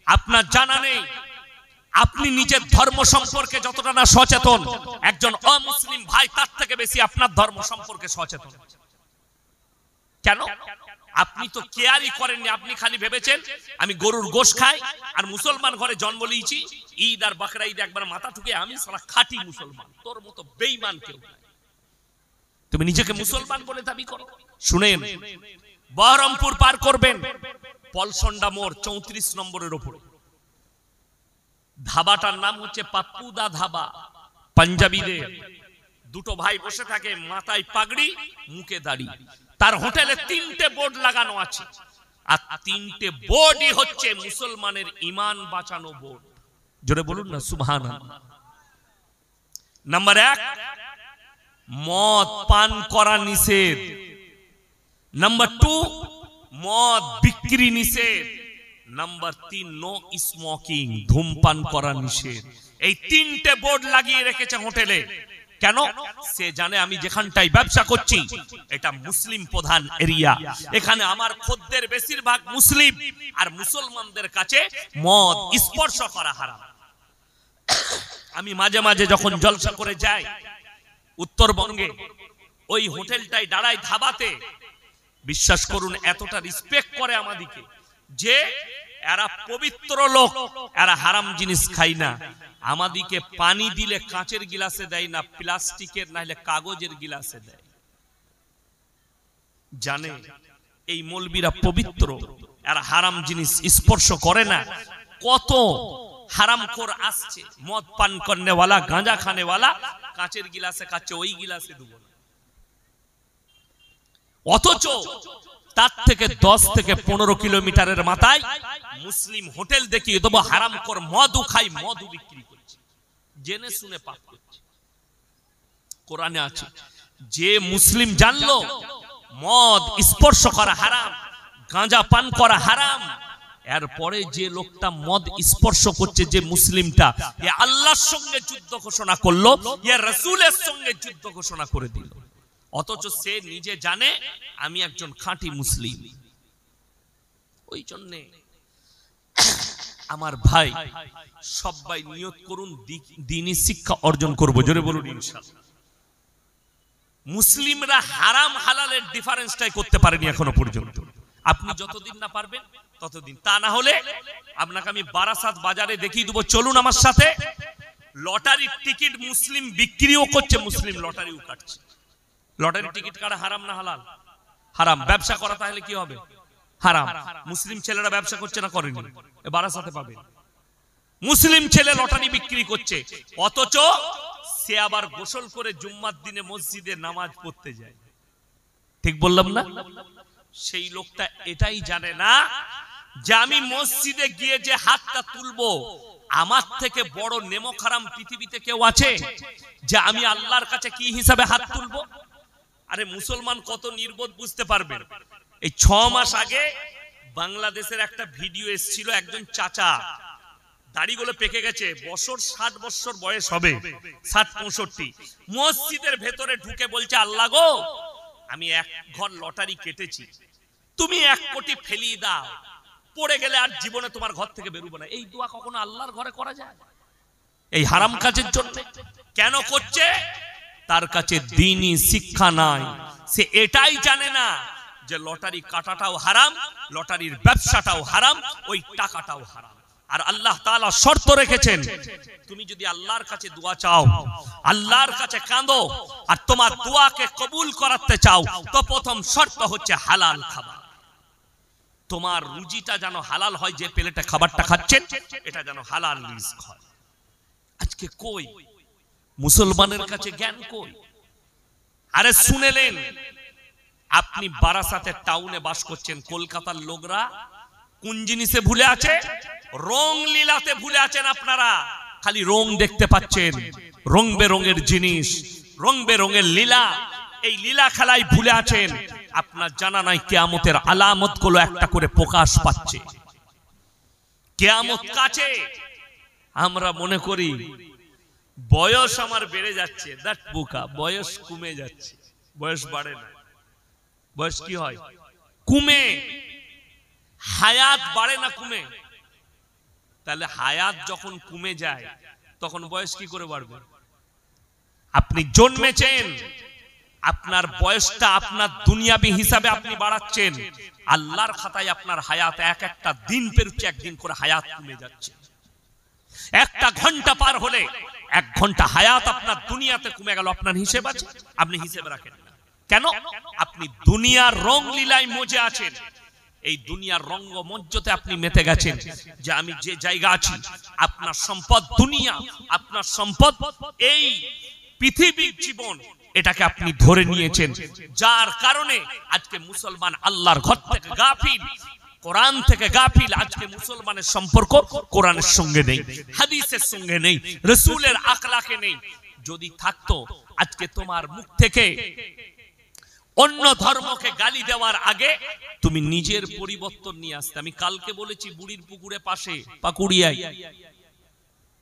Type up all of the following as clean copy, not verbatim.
আপনার জানা নেই আপনি নিজের ধর্ম সম্পর্কে যতটা না সচেতন, একজন অমুসলিম ভাই তার থেকে বেশি আপনার ধর্ম সম্পর্কে সচেতন। কেন? আপনি তো কেয়ারই করেননি। আপনি খালি ভেবেছেন আমি গরুর গোশ খাই আর মুসলমান ঘরে জন্ম নিয়েছি, ঈদ আর বাকরা ঈদ একবার মাথা ঠুকে আমি সারা খাঁটি মুসলমান। তোর মতো বেঈমান কেউ নাই। তুমি নিজেকে মুসলমান বলে দাবি করো। শুনেন, বহরমপুর পার করবেন, পলসন্ডা মোড় 34 নম্বরের উপরে ধাবাটার নাম হচ্ছে পাপ্পুদা ধাবা। পাঞ্জাবিদের দুটো ভাই বসে থাকে, মাথায় পাগড়ি, মুখে দাড়ি। তার হোটেলে 3টে বোর্ড লাগানো আছে, আর 3টে বোর্ডই হচ্ছে মুসলমানের ঈমান বাঁচানো বোর্ড। জোরে বলুন না সুবহানাল্লাহ। নাম্বার 1, মদ পান করা নিষেধ। নাম্বার 2, মদ বিক্রি নিষেধ। নাম্বার 3, নো স্মোকিং, ধূমপান করা নিষেধ। এই 3টে বোর্ড লাগিয়ে রেখেছে হোটেলে। কেন? সে জানে আমি যেখানটাই ব্যবসা করছি এটা মুসলিম প্রধান এরিয়া, এখানে আমার খদ্দের বেশিরভাগ মুসলিম, আর মুসলমানদের কাছে মদ স্পর্শ করা হারাম। আমি মাঝে মাঝে যখন জলসা করে যাই উত্তরবঙ্গে, ওই হোটেলটাই দাঁড়াই ধাবাতে, বিশ্বাস করুন এতটা রেসপেক্ট করে আমাদিকে যে এরা পবিত্র লোক, এরা হারাম জিনিস খাই না। আমাদিকে পানি দিলে কাঁচের গিলাসে দেয় না, প্লাস্টিকের না হলে কাগজের গিলাসে দেয়। জানে এই মৌলবীরা পবিত্র, এরা হারাম জিনিস স্পর্শ করে না। কত হারামখোর আসছে, মদ পান করনেওয়ালা, গাঁজা খানেওয়ালা, কাঁচের গিলাসে খাচ্ছে, ওই গিলাসে দেবো না। অথচ তার থেকে 10 থেকে 15 কিলোমিটারের মাথায় মুসলিম হোটেল দেখিয়ে দেবো, হারামখোর মদও খাই, মদও বিক্রি করছে, জেনে শুনে পাপ করছে। কোরআনে আছে, যে মুসলিম জানলো মদ স্পর্শ করা হারাম, গাঁজা পান করা হারাম, এরপরে যে লোকটা মদ স্পর্শ করছে, যে মুসলিমটা, এ আল্লাহর সঙ্গে যুদ্ধ ঘোষণা করলো, এ রাসূলের সঙ্গে যুদ্ধ ঘোষণা করে দিল। অথচ সে নিজে জানে আমি একজন খাঁটি মুসলিম। ওই জন্যে আমার ভাই সবাই নিয়ত করুন দ্বীনি শিক্ষা অর্জন করব। জোরে বলুন ইনশাআল্লাহ। মুসলিমরা হারাম হালালের ডিফারেন্সটাই করতে পারেনি এখনো পর্যন্ত। আপনি যতদিন না পারবেন ততদিন, তা না হলে আপনাকে আমি বারাসাত বাজারে দেখিয়ে দেবো, চলুন আমার সাথে। লটারির টিকিট মুসলিম বিক্রিও করছে, মুসলিম লটারিও কাটছে। লটারির টিকিট কাটা হারাম না হালাল? হারাম। ব্যবসা করা তাহলে কি হবে? হারাম। মুসলিম ছেলেরা ব্যবসা করছে না করেনি? বারাসাতে পাবে। মুসলিম ছেলে লটারি বিক্রি করছে, অথচ সে আবার গোসল করে জুম্মার দিনে মসজিদে নামাজ পড়তে যায়। ঠিক বললাম না? সেই লোকটা এটাই জানে না যে আমি মসজিদে গিয়ে যে হাতটা তুলবো, আমার থেকে বড় নেমক হারাম পৃথিবীতে কেউ আছে যে আমি আল্লাহর কাছে কি হিসাবে হাত তুলবো? আরে মুসলমান কত নির্বোধ বুঝতে পারবেন। এই 6 মাস আগে বাংলাদেশের একটা ভিডিও এসেছিল, একজন চাচা দাড়িগুলো পেকে গেছে, 60 বছর বয়স হবে, 60-65, মসজিদের ভেতরে ঢুকে বলছে, আল্লাহ গো আমি 1 ঘর লটারি কেটেছি, তুমি 1 কোটি ফেলিয়ে দাও, পড়ে গেলে আর জীবনে তোমার ঘর থেকে বেরোবো না। এই দোয়া কখনো আল্লাহর ঘরে করা যায়? এই হারাম কাজের জন্য কেন করছে? তার কাছে দ্বীনি শিক্ষা নাই। সে এটাই জানে না যে লটারি কাটাটাও হারাম, লটারির ব্যবসাটাও হারাম, ওই টাকাটাও হারাম। আর আল্লাহ তাআলা শর্ত রেখেছেন, তুমি যদি আল্লাহর কাছে দোয়া চাও, আল্লাহর কাছে কাঁদো, আর তোমার দোয়াকে কবুল করাতে চাও, তো প্রথম শর্ত হচ্ছে হালাল খাবার। তোমার রুজিটা যেন হালাল হয়, যে প্লেটে খাবারটা খাচ্ছেন এটা যেন হালাল রিজক হয়। আজকে কই মুসলমানের কাছে জ্ঞান কই? আরে শুনেলেন, আপনি বারাসাতের টাউনে বাস করছেন, কলকাতার লোকরা কোন জিনিসে ভুলে আছে? রং লীলাতে ভুলে আছেন। আপনারা খালি রং দেখতে পাচ্ছেন, রং বেরঙের জিনিস, রং বেরঙের লীলা, এই লীলা খেলায় ভুলে আছেন। আপনার জানা নাই কিয়ামতের আলামত গুলো একটা করে প্রকাশ পাচ্ছে, কিয়ামত কাছে। আমরা মনে করি বয়স আমার বেড়ে যাচ্ছে, দ্যাট বোকা, বয়স কমে যাচ্ছে। বয়স বাড়ে না, বয়স কি হয়? কমে। হায়াত বাড়ে না কমে? তাহলে হায়াত যখন কমে যায় তখন বয়স কি করে বাড়বে? আপনি জন্মেছেন, আপনার বয়সটা আপনার দুনিয়াবি হিসাবে আপনি বাড়াচ্ছেন, আল্লাহর খাতায় আপনার হায়াত এক একটা দিন পেরুচ্ছে, একদিন করে হায়াত কমে যাচ্ছে। একটা ঘন্টা পার হলে 1 ঘন্টা হায়াত আপনার দুনিয়াতে কমে গেল, আপনার হিসেব আছে? আপনি হিসেব রাখেন না। কেন? আপনি দুনিয়ার রং লীলায় মজে আছেন, এই দুনিয়ার রঙ্গমঞ্চতে আপনি মেতে গেছেন। যে আমি যে জায়গা আছি, আপনার সম্পদ দুনিয়া, আপনার সম্পদ এই পৃথিবীর জীবন, এটাকে আপনি ধরে নিয়েছেন, যার কারণে আজকে মুসলমান আল্লাহর ঘর থেকে গাফিল, কোরআন থেকে গাফিল। আজকে মুসলমানের সম্পর্ক কোরআনের সঙ্গে নেই, হাদিসের সঙ্গে নেই, রাসূলের আখলাকে নেই। যদি থাকতো, আজকে তোমার মুখ থেকে অন্য ধর্মকে গালি দেওয়ার আগে তুমি নিজের পরিবর্তন নিয়ে আসতে। আমি কালকে বলেছি বুড়ির পুকুরে পাশে পাকুড়িয়ায়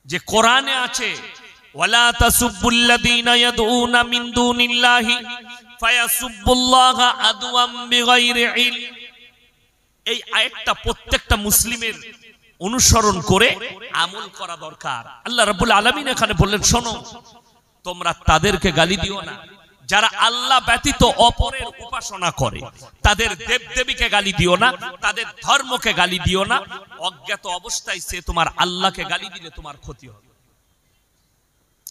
যে কোরআনে আছে, ওয়ালা তাসুবুল্লাযীনা ইয়াদউনা মিন দুনিল্লাহি ফায়াসুবুল্লাহা আদওয়াম বিগাইরি ইলম। এই আয়াতটা প্রত্যেকটা মুসলিমের অনুসরণ করে আমল করা দরকার। আল্লাহ রাব্বুল আলামিন এখানে বললেন, শোনো, তোমরা তাদেরকে গালি দিও না যারা আল্লাহ ব্যতীত অপরের উপাসনা করে, তাদের দেবদেবীকে গালি দিও না, তাদের ধর্মকে গালি দিও না। অজ্ঞাত অবস্থায় সে তোমার আল্লাহকে গালি দিলে তোমার ক্ষতি হবে,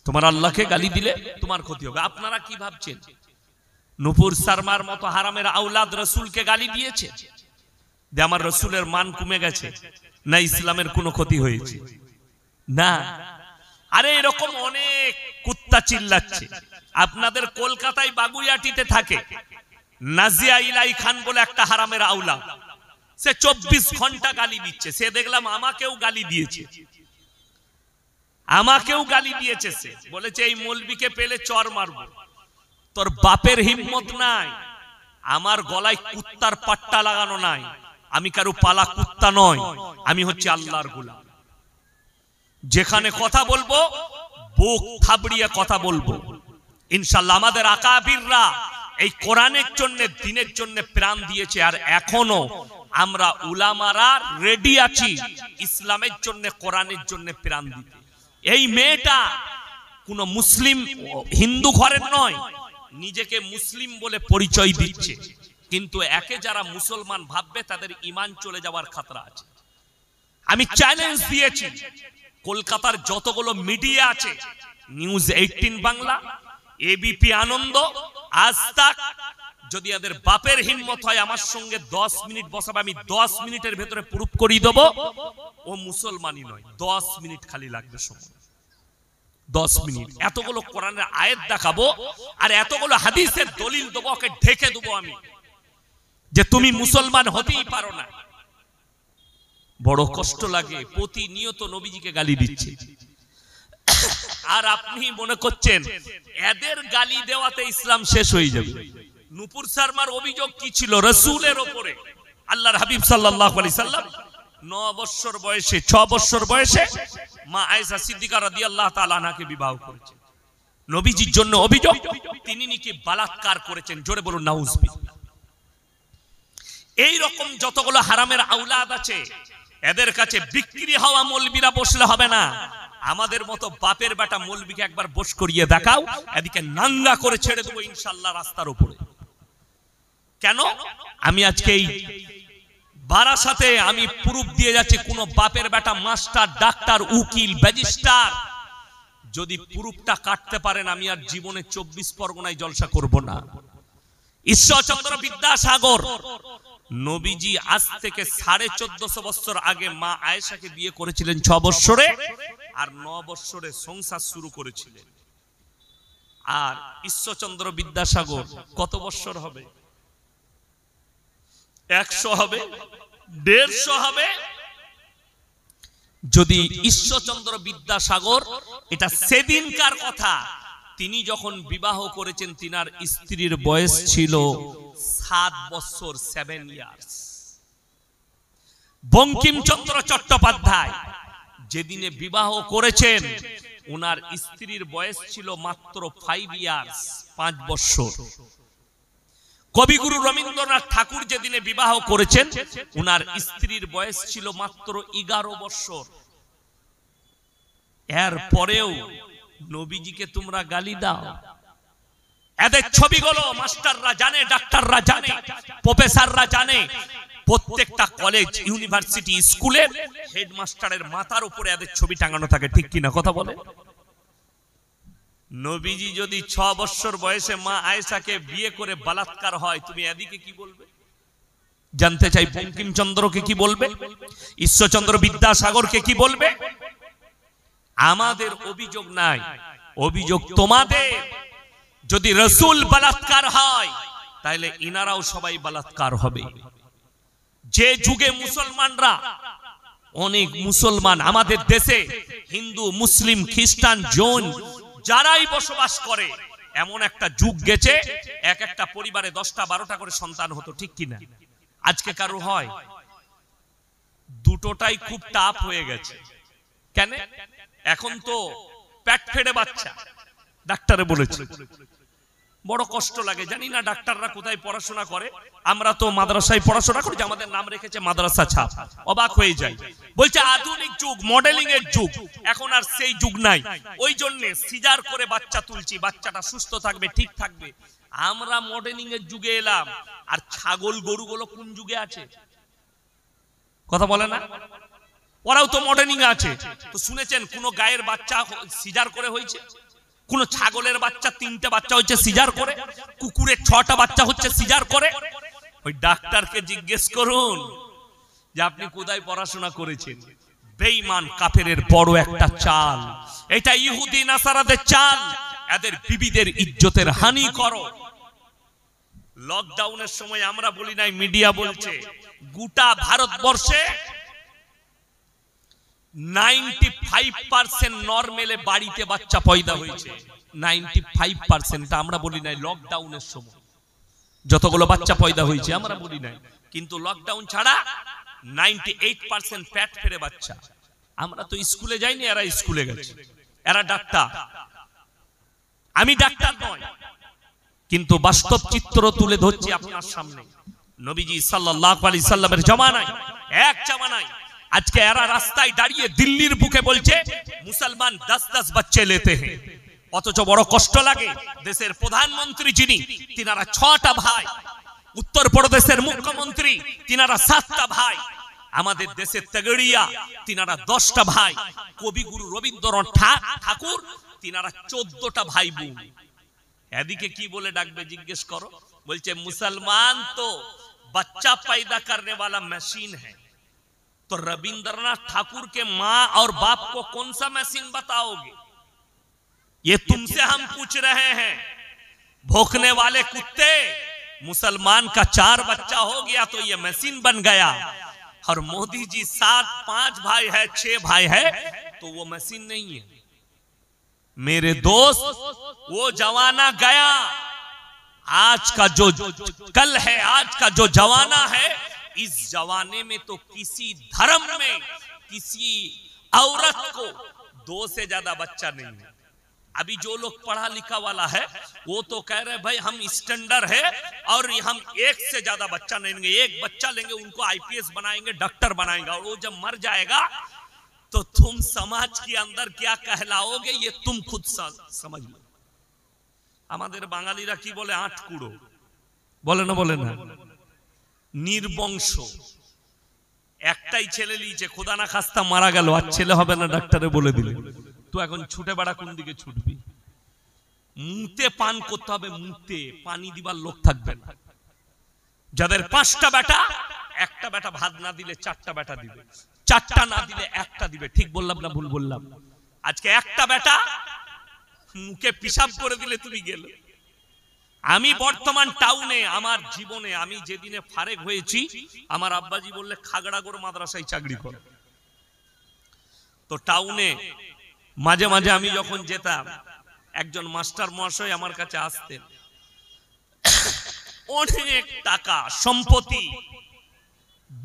তোমার আল্লাহকে গালি দিলে তোমার ক্ষতি হবে। আপনারা কি ভাবছেন নূপুর শর্মার মতো হারামের আওলাদ রাসূলকে গালি দিয়েছে যে আমার রাসূলের মান কমে গেছে, না ইসলামের কোনো ক্ষতি হয়েছে? না। আরে এরকম অনেক কুত্তা চিল্লাচ্ছে। আপনাদের কলকাতায় বাগুইয়াটিতে থাকে নাজিয়া ইলাই খান বলে একটা হারামের আওলাদ, সে 24 ঘন্টা গালি দিচ্ছে। সে দেখলাম আমাকেও গালি দিয়েছে, আমাকেও গালি দিয়েছে। সে বলেছে এই মৌলবীকে পেলে চর মারব। তোর বাপের হিম্মত নাই, আমার গলায় কুত্তার পাট্টা লাগানো নাই, আমি কারো পালা কুত্তা নয়, আমি হচ্ছে আল্লাহর গোলাম। যেখানে কথা বলবো বুক থাবড়িয়ে কথা বলবো ইনশাআল্লাহ। আমাদের আকাবিররা এই কোরআনের জন্য, দ্বীনের জন্য প্রাণ দিয়েছে, আর এখনো আমরা উলামারা রেডি আছি ইসলামের জন্য, কোরআনের জন্য প্রাণ দিতে। এই মেয়েটা কোন মুসলিম হিন্দু ঘরের নয়, নিজেকে মুসলিম বলে পরিচয় দিচ্ছে, কিন্তু একে যারা মুসলমান ভাববে তাদের ঈমান চলে যাওয়ার খতরা আছে। আমি চ্যালেঞ্জ দিয়েছি, কলকাতার যতগুলো মিডিয়া আছে, নিউজ 18 বাংলা, এবিপি আনন্দ, আজ তাক, যদি এদের বাপের হিম্মত হয় আমার সঙ্গে 10 মিনিট বসাবে, আমি 10 মিনিটের ভেতরে প্রুফ করিয়ে দেব ও মুসলমানই নয়। 10 মিনিট খালি লাগবে সময়, 10 মিনিট। এতগুলো কোরআনের আয়াত দেখাবো আর এতগুলো হাদিসের দলিল দেবো, ওকে ঢেকে দেবো আমি যে তুমি মুসলমান হতেই পারো না। বড় কষ্ট লাগে, প্রতিনিয়ত নবীজিকে গালি দিচ্ছে, আর আপনি মনে করছেন এদের গালি দেওয়াতে ইসলাম শেষ হয়ে যাবে। নূপুর শর্মার অভিযোগ কি ছিল? রাসূলের উপরে। আল্লাহর হাবিব সাল্লাল্লাহু আলাইহি সাল্লাম 9 বছর বয়সে, 6 বছর বয়সে মা আয়েশা সিদ্দিকা রাদিয়াল্লাহু তাআলা আনহাকে বিবাহ করেছেন। নবীজির জন্য অভিযোগ তিনি নাকি বালাৎকার করেছেন। জোরে বলুন নাউজুবিল্লাহ। এই রকম যতগুলো হারামের আওলাদ আছে, এদের কাছে বিক্রি হওয়া মৌলবীরা বসলে হবে না। আমাদের মতো বাপের বেটা মৌলবীকে একবার বস করিয়ে দেখাও, এদিকে নাঙ্গা করে ছেড়ে দেবো ইনশাআল্লাহ রাস্তার উপরে। কেন? আমি আজকে এই বারাসাতে আমি প্রুফ দিয়ে যাচ্ছি, কোন বাপের বেটা মাস্টার, ডাক্তার, উকিল, ব্যারিস্টার যদি প্রুফটা কাটতে পারেন, আমি আর জীবনে 24 পরগনায় জলসা করব না। ঈশ্বরচন্দ্র বিদ্যাসাগর নবীজি আজ থেকে 1450 বছর আগে মা আয়েশাকে বিয়ে করেছিলেন 6 বছরে, আর 9 বছরে সংসার শুরু করেছিলেন। আর ঈশ্বরচন্দ্র বিদ্যাসাগর কত বছর হবে? 100 হবে, 150 হবে। যদি ঈশ্বরচন্দ্র বিদ্যাসাগর, এটা সেদিনকার কথা, তিনি যখন বিবাহ করেছেন তিনার স্ত্রীর বয়স ছিল 7 বছর, 7 ইয়ার্স। বঙ্কিমচন্দ্র চট্টোপাধ্যায় যেদিনে বিবাহ করেছেন, ওনার স্ত্রীর বয়স ছিল মাত্র 5 ইয়ার্স, 5 বছর। কবিগুরু রবীন্দ্রনাথ ঠাকুর যেদিনে বিবাহ করেছেন, ওনার স্ত্রীর বয়স ছিল মাত্র 11 বছর। এর পরেও নবীজিকে তোমরা গালি দাও। এদের ছবিগুলো মাস্টাররা জানে, ডাক্তাররা জানে, প্রফেসররা জানে। প্রত্যেকটা কলেজ, ইউনিভার্সিটি, স্কুলের হেডমাস্টারের মাথার উপরে এদের ছবি টাঙানো থাকে, ঠিক কিনা কথা বলে? নবীজি যদি 6 বছর বয়সে মা আয়েশাকে বিয়ে করে বলাৎকার হয়, তুমি এদিকে কি বলবে? জানতে চাই বঙ্কিমচন্দ্রকে কি বলবে, ঈশ্বরচন্দ্র বিদ্যাসাগরকে কি বলবে? আমাদের অভিযোগ নাই, অভিযোগ তোমাদের। যদি রাসূল বলাৎকার হয় তাহলে ইনারাও সবাই বলাৎকার হবে। যে যুগে মুসলমানরা, অনেক মুসলমান আমাদের দেশে, হিন্দু, মুসলিম, খ্রিস্টান, জৈন যারাই বসবাস করে, এমন একটা যুগ গেছে এক একটা পরিবারে 10টা 12টা করে সন্তান হতো, ঠিক কিনা? আজকে কারো হয়? দুটোটাই খুব টাফ হয়ে গেছে। কেন? এখন তো পেট ফেড়ে বাচ্চা, ডাক্তারে বলেছে। বড় কষ্ট লাগে, জানি না ডাক্তাররা কোথায় পড়াশোনা করে। আমরা তো মাদ্রাসায় পড়াশোনা করি, আমাদের নাম রেখেছে মাদ্রাসা ছাপ। অবাক হয়ে যাই, বলছে আধুনিক যুগ, মডেলিং এর যুগ, এখন আর সেই যুগ নাই। ওই জন্য সিজার করে বাচ্চা তুলছি, বাচ্চাটা সুস্থ থাকবে, ঠিক থাকবে। আমরা মডেলিং এর যুগে এলাম, আর ছাগল গরুগুলো কোন যুগে আছে? কথা বলে না? ওরাও তো মডেলিং আছে। তো শুনেছেন কোন গায়ের বাচ্চা সিজার করে হয়েছে? কোন ছাগলের বাচ্চা 3টে বাচ্চা হচ্ছে সিজার করে? কুকুরের 6টা বাচ্চা হচ্ছে সিজার করে? ওই ডাক্তারকে জিজ্ঞেস করুন যে আপনি কোথায় পড়াশোনা করেছেন। বেঈমান কাফেরের বড় একটা চাল এটা, ইহুদি নাসারাদের চাল। এদের বিবিদের ইজ্জতের হানি করো। লকডাউনের সময় আমরা বলি নাই, মিডিয়া বলছে গোটা ভারতবর্ষে 95% নরমালে বাড়িতে বাচ্চা পয়দা হয়েছে। 95% আমরা বলি নাই। লকডাউনের সময় যতগুলো বাচ্চা পয়দা হয়েছে আমরা বলি নাই, কিন্তু লকডাউন ছাড়া 98% পেট ফেড়ে বাচ্চা। আমরা তো স্কুলে যাইনি, এরা স্কুলে গেছে, এরা ডাক্তার। আমি ডাক্তার নয়, কিন্তু বাস্তব চিত্র তুলে ধরছি আপনার সামনে। নবীজি সাল্লাল্লাহু আলাইহি সাল্লামের জামানায়, এক জামানায় আজকে এরা রাস্তায় দাঁড়িয়ে দিল্লির বুকে বলছে মুসলমান 10-10 বাচ্চা লেতে हैं। অথচ বড় কষ্ট লাগে, দেশের প্রধানমন্ত্রী যিনি, তিনারা 6টা ভাই। উত্তরপ্রদেশের মুখ্যমন্ত্রী, তিনারা 7টা ভাই। আমাদের দেশের তেগড়িয়া, তিনারা 10টা ভাই। কবিগুরু রবীন্দ্রনাথ ঠাকুর, তিনারা 14টা ভাই বোন। এদিকে কি বলে ডাকবে জিজ্ঞেস করো? বলছে মুসলমান তো बच्चा पैदा करने वाला मशीन है। तो रविंद्रनाथ ठाकुर के माँ और बाप को कौन सा मशीन बताओगे? ये तुमसे हम पूछ रहे हैं। भौंकने वाले कुत्ते, मुसलमान का 4 बच्चा हो गया तो ये मशीन बन गया, और मोदी जी 5 भाई है, 6 भाई है, तो वो मशीन नहीं है। मेरे दोस्त, वो जमाना गया। आज का जो कल है, आज का जो जमाना है, इस जमाने में तो किसी धर्म में किसी औरत को 2 से ज्यादा बच्चा नहीं है। अभी जो लोग पढ़ा लिखा वाला है वो तो कह रहे भाई हम स्टैंडर्ड है और हम 1 से ज्यादा बच्चा नहीं लेंगे, 1 बच्चा लेंगे, उनको आईपीएस बनाएंगे, डॉक्टर बनाएंगे, और वो जब मर जाएगा तो तुम समाज के अंदर क्या कहलाओगे ये तुम खुद समझ लो। আমাদের বাঙালিরা কি বলে? 8 কুড়ো বলে না? বলে না? নির্বংশ। একটাই ছেলে লিয়েছে, খোদা না খাস্তা মারা গেল, আর ছেলে হবে না, ডাক্তারে বলে দিলে। তো এখন ছুটে বেড়া, কোন দিকে ছুটবি? মুতে পান করতে হবে, মুতে পানি দিবার লোক থাকবে না। যাদের 5টা বেটা, একটা বেটা ভাত না দিলে 4টা বেটা দিবে, 4টা না দিলে 1টা দিবে। ঠিক বললাম না ভুল বললাম? আজকে একটা বেটা মুখে পিশাব করে দিলে তুমি গেলে। আমি বর্তমান টাউনে, আমার জীবনে আমি যেদিনে ফারেক হয়েছি, আমার আব্বাজি বললে খাগড়াগড় মাদ্রাসায় চাকরি কর। তো টাউনে মাঝে মাঝে আমি যখন যেতাম, একজন মাস্টার মহাশয় আমার কাছে আসতেন। অনেক টাকা সম্পত্তি,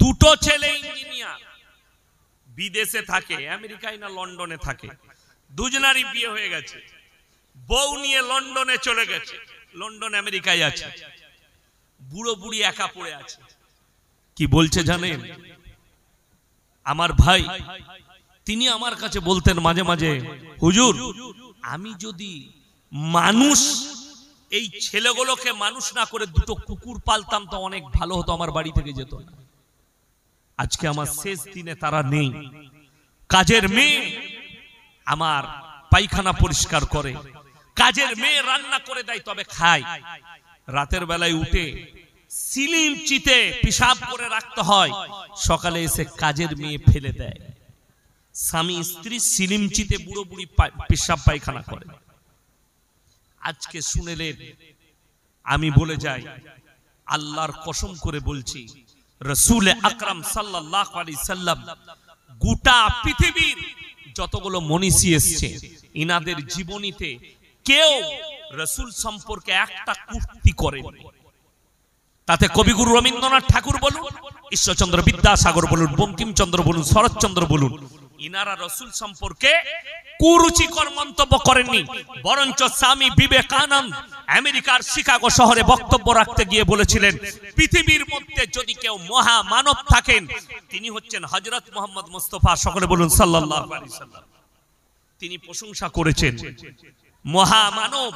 2টো ছেলে ইঞ্জিনিয়ার, বিদেশে থাকে, আমেরিকায় না লন্ডনে থাকে। দুজনারই বিয়ে হয়ে গেছে, বউ নিয়ে লন্ডনে চলে গেছে, লন্ডন আমেরিকায় আছে। বুড়ো বুড়ি একা পড়ে আছে। কি বলছে জানেন? আমার ভাই তিনি আমার কাছে বলতেন মাঝে মাঝে, হুজুর আমি যদি মানুষ এই ছেলেগুলোকে মানুষ না করে দুটো কুকুর পালতাম তো অনেক ভালো হতো, আমার বাড়ি থেকে যেত না। আজকে আমার শেষ দিনে তারা নেই। কাজের মেয়ে আমার পায়খানা পরিষ্কার করে, কাজের মেয়ে রান্না করে দেয়, তবে খায়। রাতের বেলায় উঠে সিলিম চিতে পেশাব করে রাখতে হয়, সকালে এসে কাজের মেয়ে ফেলে দেয়। স্বামী স্ত্রী সিলিম চিতে বুড়ো বুড়ি পেশাব পায়খানা করে। আজকে শুনেলেন, আমি বলে যাই, আল্লাহর কসম করে বলছি, রাসূল আকরাম সাল্লাল্লাহু আলাইহি সাল্লাম গোটা পৃথিবীর যতগুলো মনীষী এসেছে, ইনাদের জীবনীতে কেউ রাসূল সম্পর্কে একটা কটূক্তি করেনি। তাতে কবিগুরু রবীন্দ্রনাথ ঠাকুর বলুন, ঈশ্বরচন্দ্র বিদ্যাসাগর বলুন, বঙ্কিমচন্দ্র বলুন, শরৎচন্দ্র বলুন, ইনারা রাসূল সম্পর্কে কুরুচিকর মন্তব্য করেননি। বরঞ্চ স্বামী বিবেকানন্দ আমেরিকার শিকাগো শহরে বক্তব্য রাখতে গিয়ে বলেছিলেন, পৃথিবীর মধ্যে যদি কেউ মহামানব থাকেন তিনি হচ্ছেন হযরত মুহাম্মদ মুস্তাফা, সকলে বলুন সাল্লাল্লাহু আলাইহি সাল্লাম। তিনি প্রশংসা করেছেন, মহামানব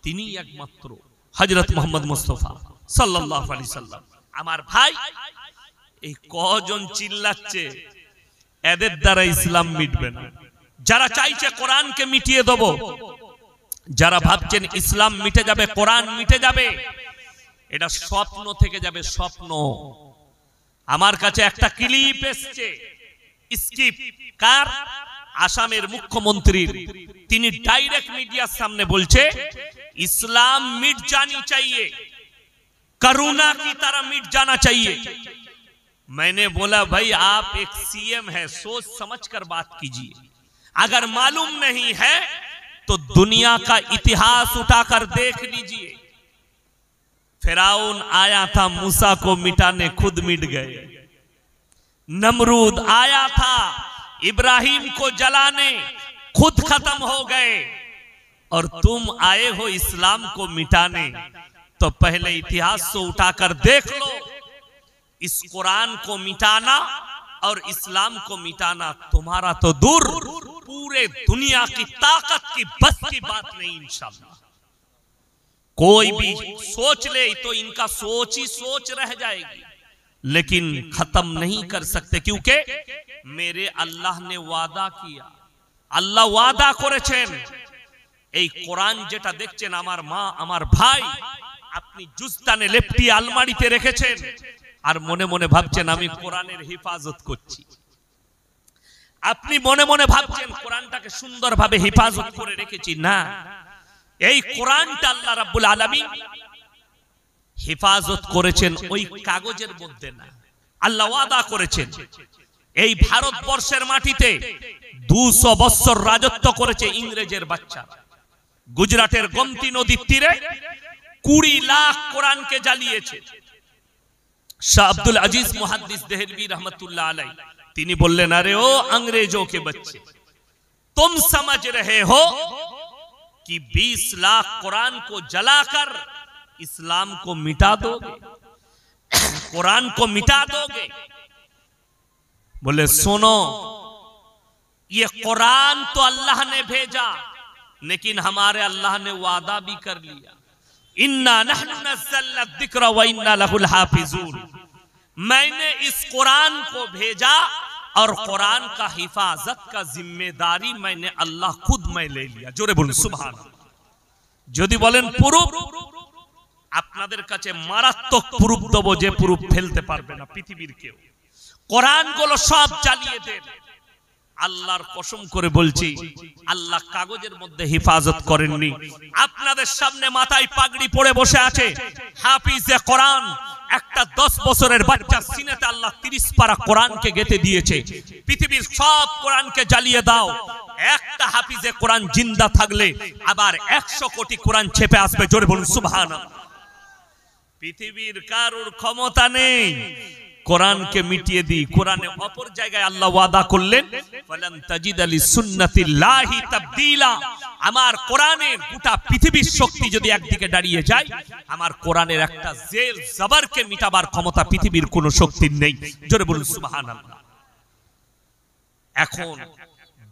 তিনি একমাত্র হযরত মুহাম্মদ মুস্তাফা সাল্লাল্লাহু আলাইহি সাল্লাম। আমার ভাই, এই কজন চিল্লাচ্ছে, এদের দ্বারা ইসলাম মিটবে না। যারা চাইছে কোরআনকে মিটিয়ে দেব, যারা ভাবছেন ইসলাম মিটে যাবে, কোরআন মিটে যাবে, এটা স্বপ্ন থেকে যাবে, স্বপ্ন। আমার কাছে একটা ক্লিপ এসছে, স্কিপ কার, আসামের মুখ্যমন্ত্রীর। তিনি ডাইরেক্ট মিডিয়ার সামনে বলছে, इस्लाम मिट जानी चाहिए, करुणा की तरह मिट जाना चाहिए। मैंने बोला भाई आप एक सीएम है, सोच समझ कर बात कीजिए। अगर मालूम नहीं है तो दुनिया का इतिहास उठाकर देख लीजिए। फिरौन आया था मूसा को मिटाने, खुद मिट गए। नमरूद आया था इब्राहिम को जलाने, खुद खत्म हो गए। और तुम आए हो इस्लाम को मिटाने, तो पहले इतिहास से उठाकर देख लो। इस कुरान को मिटाना और इस्लाम को मिटाना तुम्हारा तो दूर, पूरे दुनिया की ताकत की बस की बात नहीं। इंशाअल्लाह कोई भी सोच ले तो इनका सोच ही सोच रह जाएगी, लेकिन खत्म नहीं कर सकते, क्योंकि मेरे अल्लाह ने वादा किया। अल्लाह वादा करेছেন, এই কোরআন যেটা দেখছেন আমার মা আমার ভাই আপনি জুস্তানে লেপটি আলমারিতে রেখেছেন, আর মনে মনে ভাবছেন আমি কোরআনের হেফাজত করছি। আপনি মনে মনে ভাবছেন কোরআনটাকে সুন্দরভাবে হেফাজত করে রেখেছি। না, এই কোরআনটা আল্লাহ রাব্বুল আলামিন হেফাজত করেছেন ওই কাগজের মধ্যে না। আল্লাহ ওয়াদা করেছেন, এই ভারতবর্ষের মাটিতে 200 বছর রাজত্ব করেছে ইংরেজের বাচ্চা। গুজরাটের গোমতী নদীর তীরে 20 লাখ কোরআনকে জ্বালিয়েছে। শাহ আব্দুল আজিজ মুহাদ্দিস দেহলভী रहमतुल्लाह अलैह তিনি বললেন, अरे ओ अंग्रेजों के बच्चे, तुम समझ रहे हो कि 20 लाख कुरान को जलाकर इस्लाम को मिटा दोगे, कुरान को मिटा दोगे? बोले सुनो, ये कुरान तो अल्लाह ने भेजा, लेकिन हमारे अल्लाह ने वादा भी कर लिया, इन्ना नहनु नज़्ज़लना ज़िक्र व इन्ना लहुल हाफिज़ून। मैंने इस कुरान को भेजा और कुरान का हिफाजत का जिम्मेदारी मैंने अल्लाह खुद मैं ले लिया। जोरे बोलুন সুবহানাল্লাহ। যদি বলেন প্রুফ, আপনাদের কাছে মারাত্মক প্রুফ দেব, যে প্রুফ ফেলতে পারবে না পৃথিবীর কেউ। কোরআনগুলো সব জ্বালিয়ে দেন। আল্লাহর কসম করে বলছি, আল্লাহ কাগজের মধ্যে হেফাজত করেননি। আপনাদের সামনে মাথায় পাগড়ি পরে বসে আছে হাফিজে কোরআন, একটা 10 বছরের বাচ্চা সিনেতে আল্লাহ 30 পারা কোরআনকে গেঁথে দিয়েছে। পৃথিবীর সব কোরআনকে জ্বালিয়ে দাও, একটা হাফিজে কোরআন জিন্দা থাকলে আবার 100 কোটি কোরআন ছেপে আসবে। জোরে বলুন সুবহানাল্লাহ। পৃথিবীর কারোর ক্ষমতা নেই কোরআনকে মিটিয়ে দি। কোরআনে অপর জায়গায় আল্লাহ ওয়াদা করলেন, ফালান তাজিদা লিসুন্নাতিল্লাহি তাবদীলা। আমার কোরআনের গোটা পৃথিবীর শক্তি যদি একদিকে দাঁড়িয়ে যায়, আমার কোরআনের একটা জের জবরকে মিটাবার ক্ষমতা পৃথিবীর কোনো শক্তির নেই। জোরে বলুন সুবহানাল্লাহ। এখন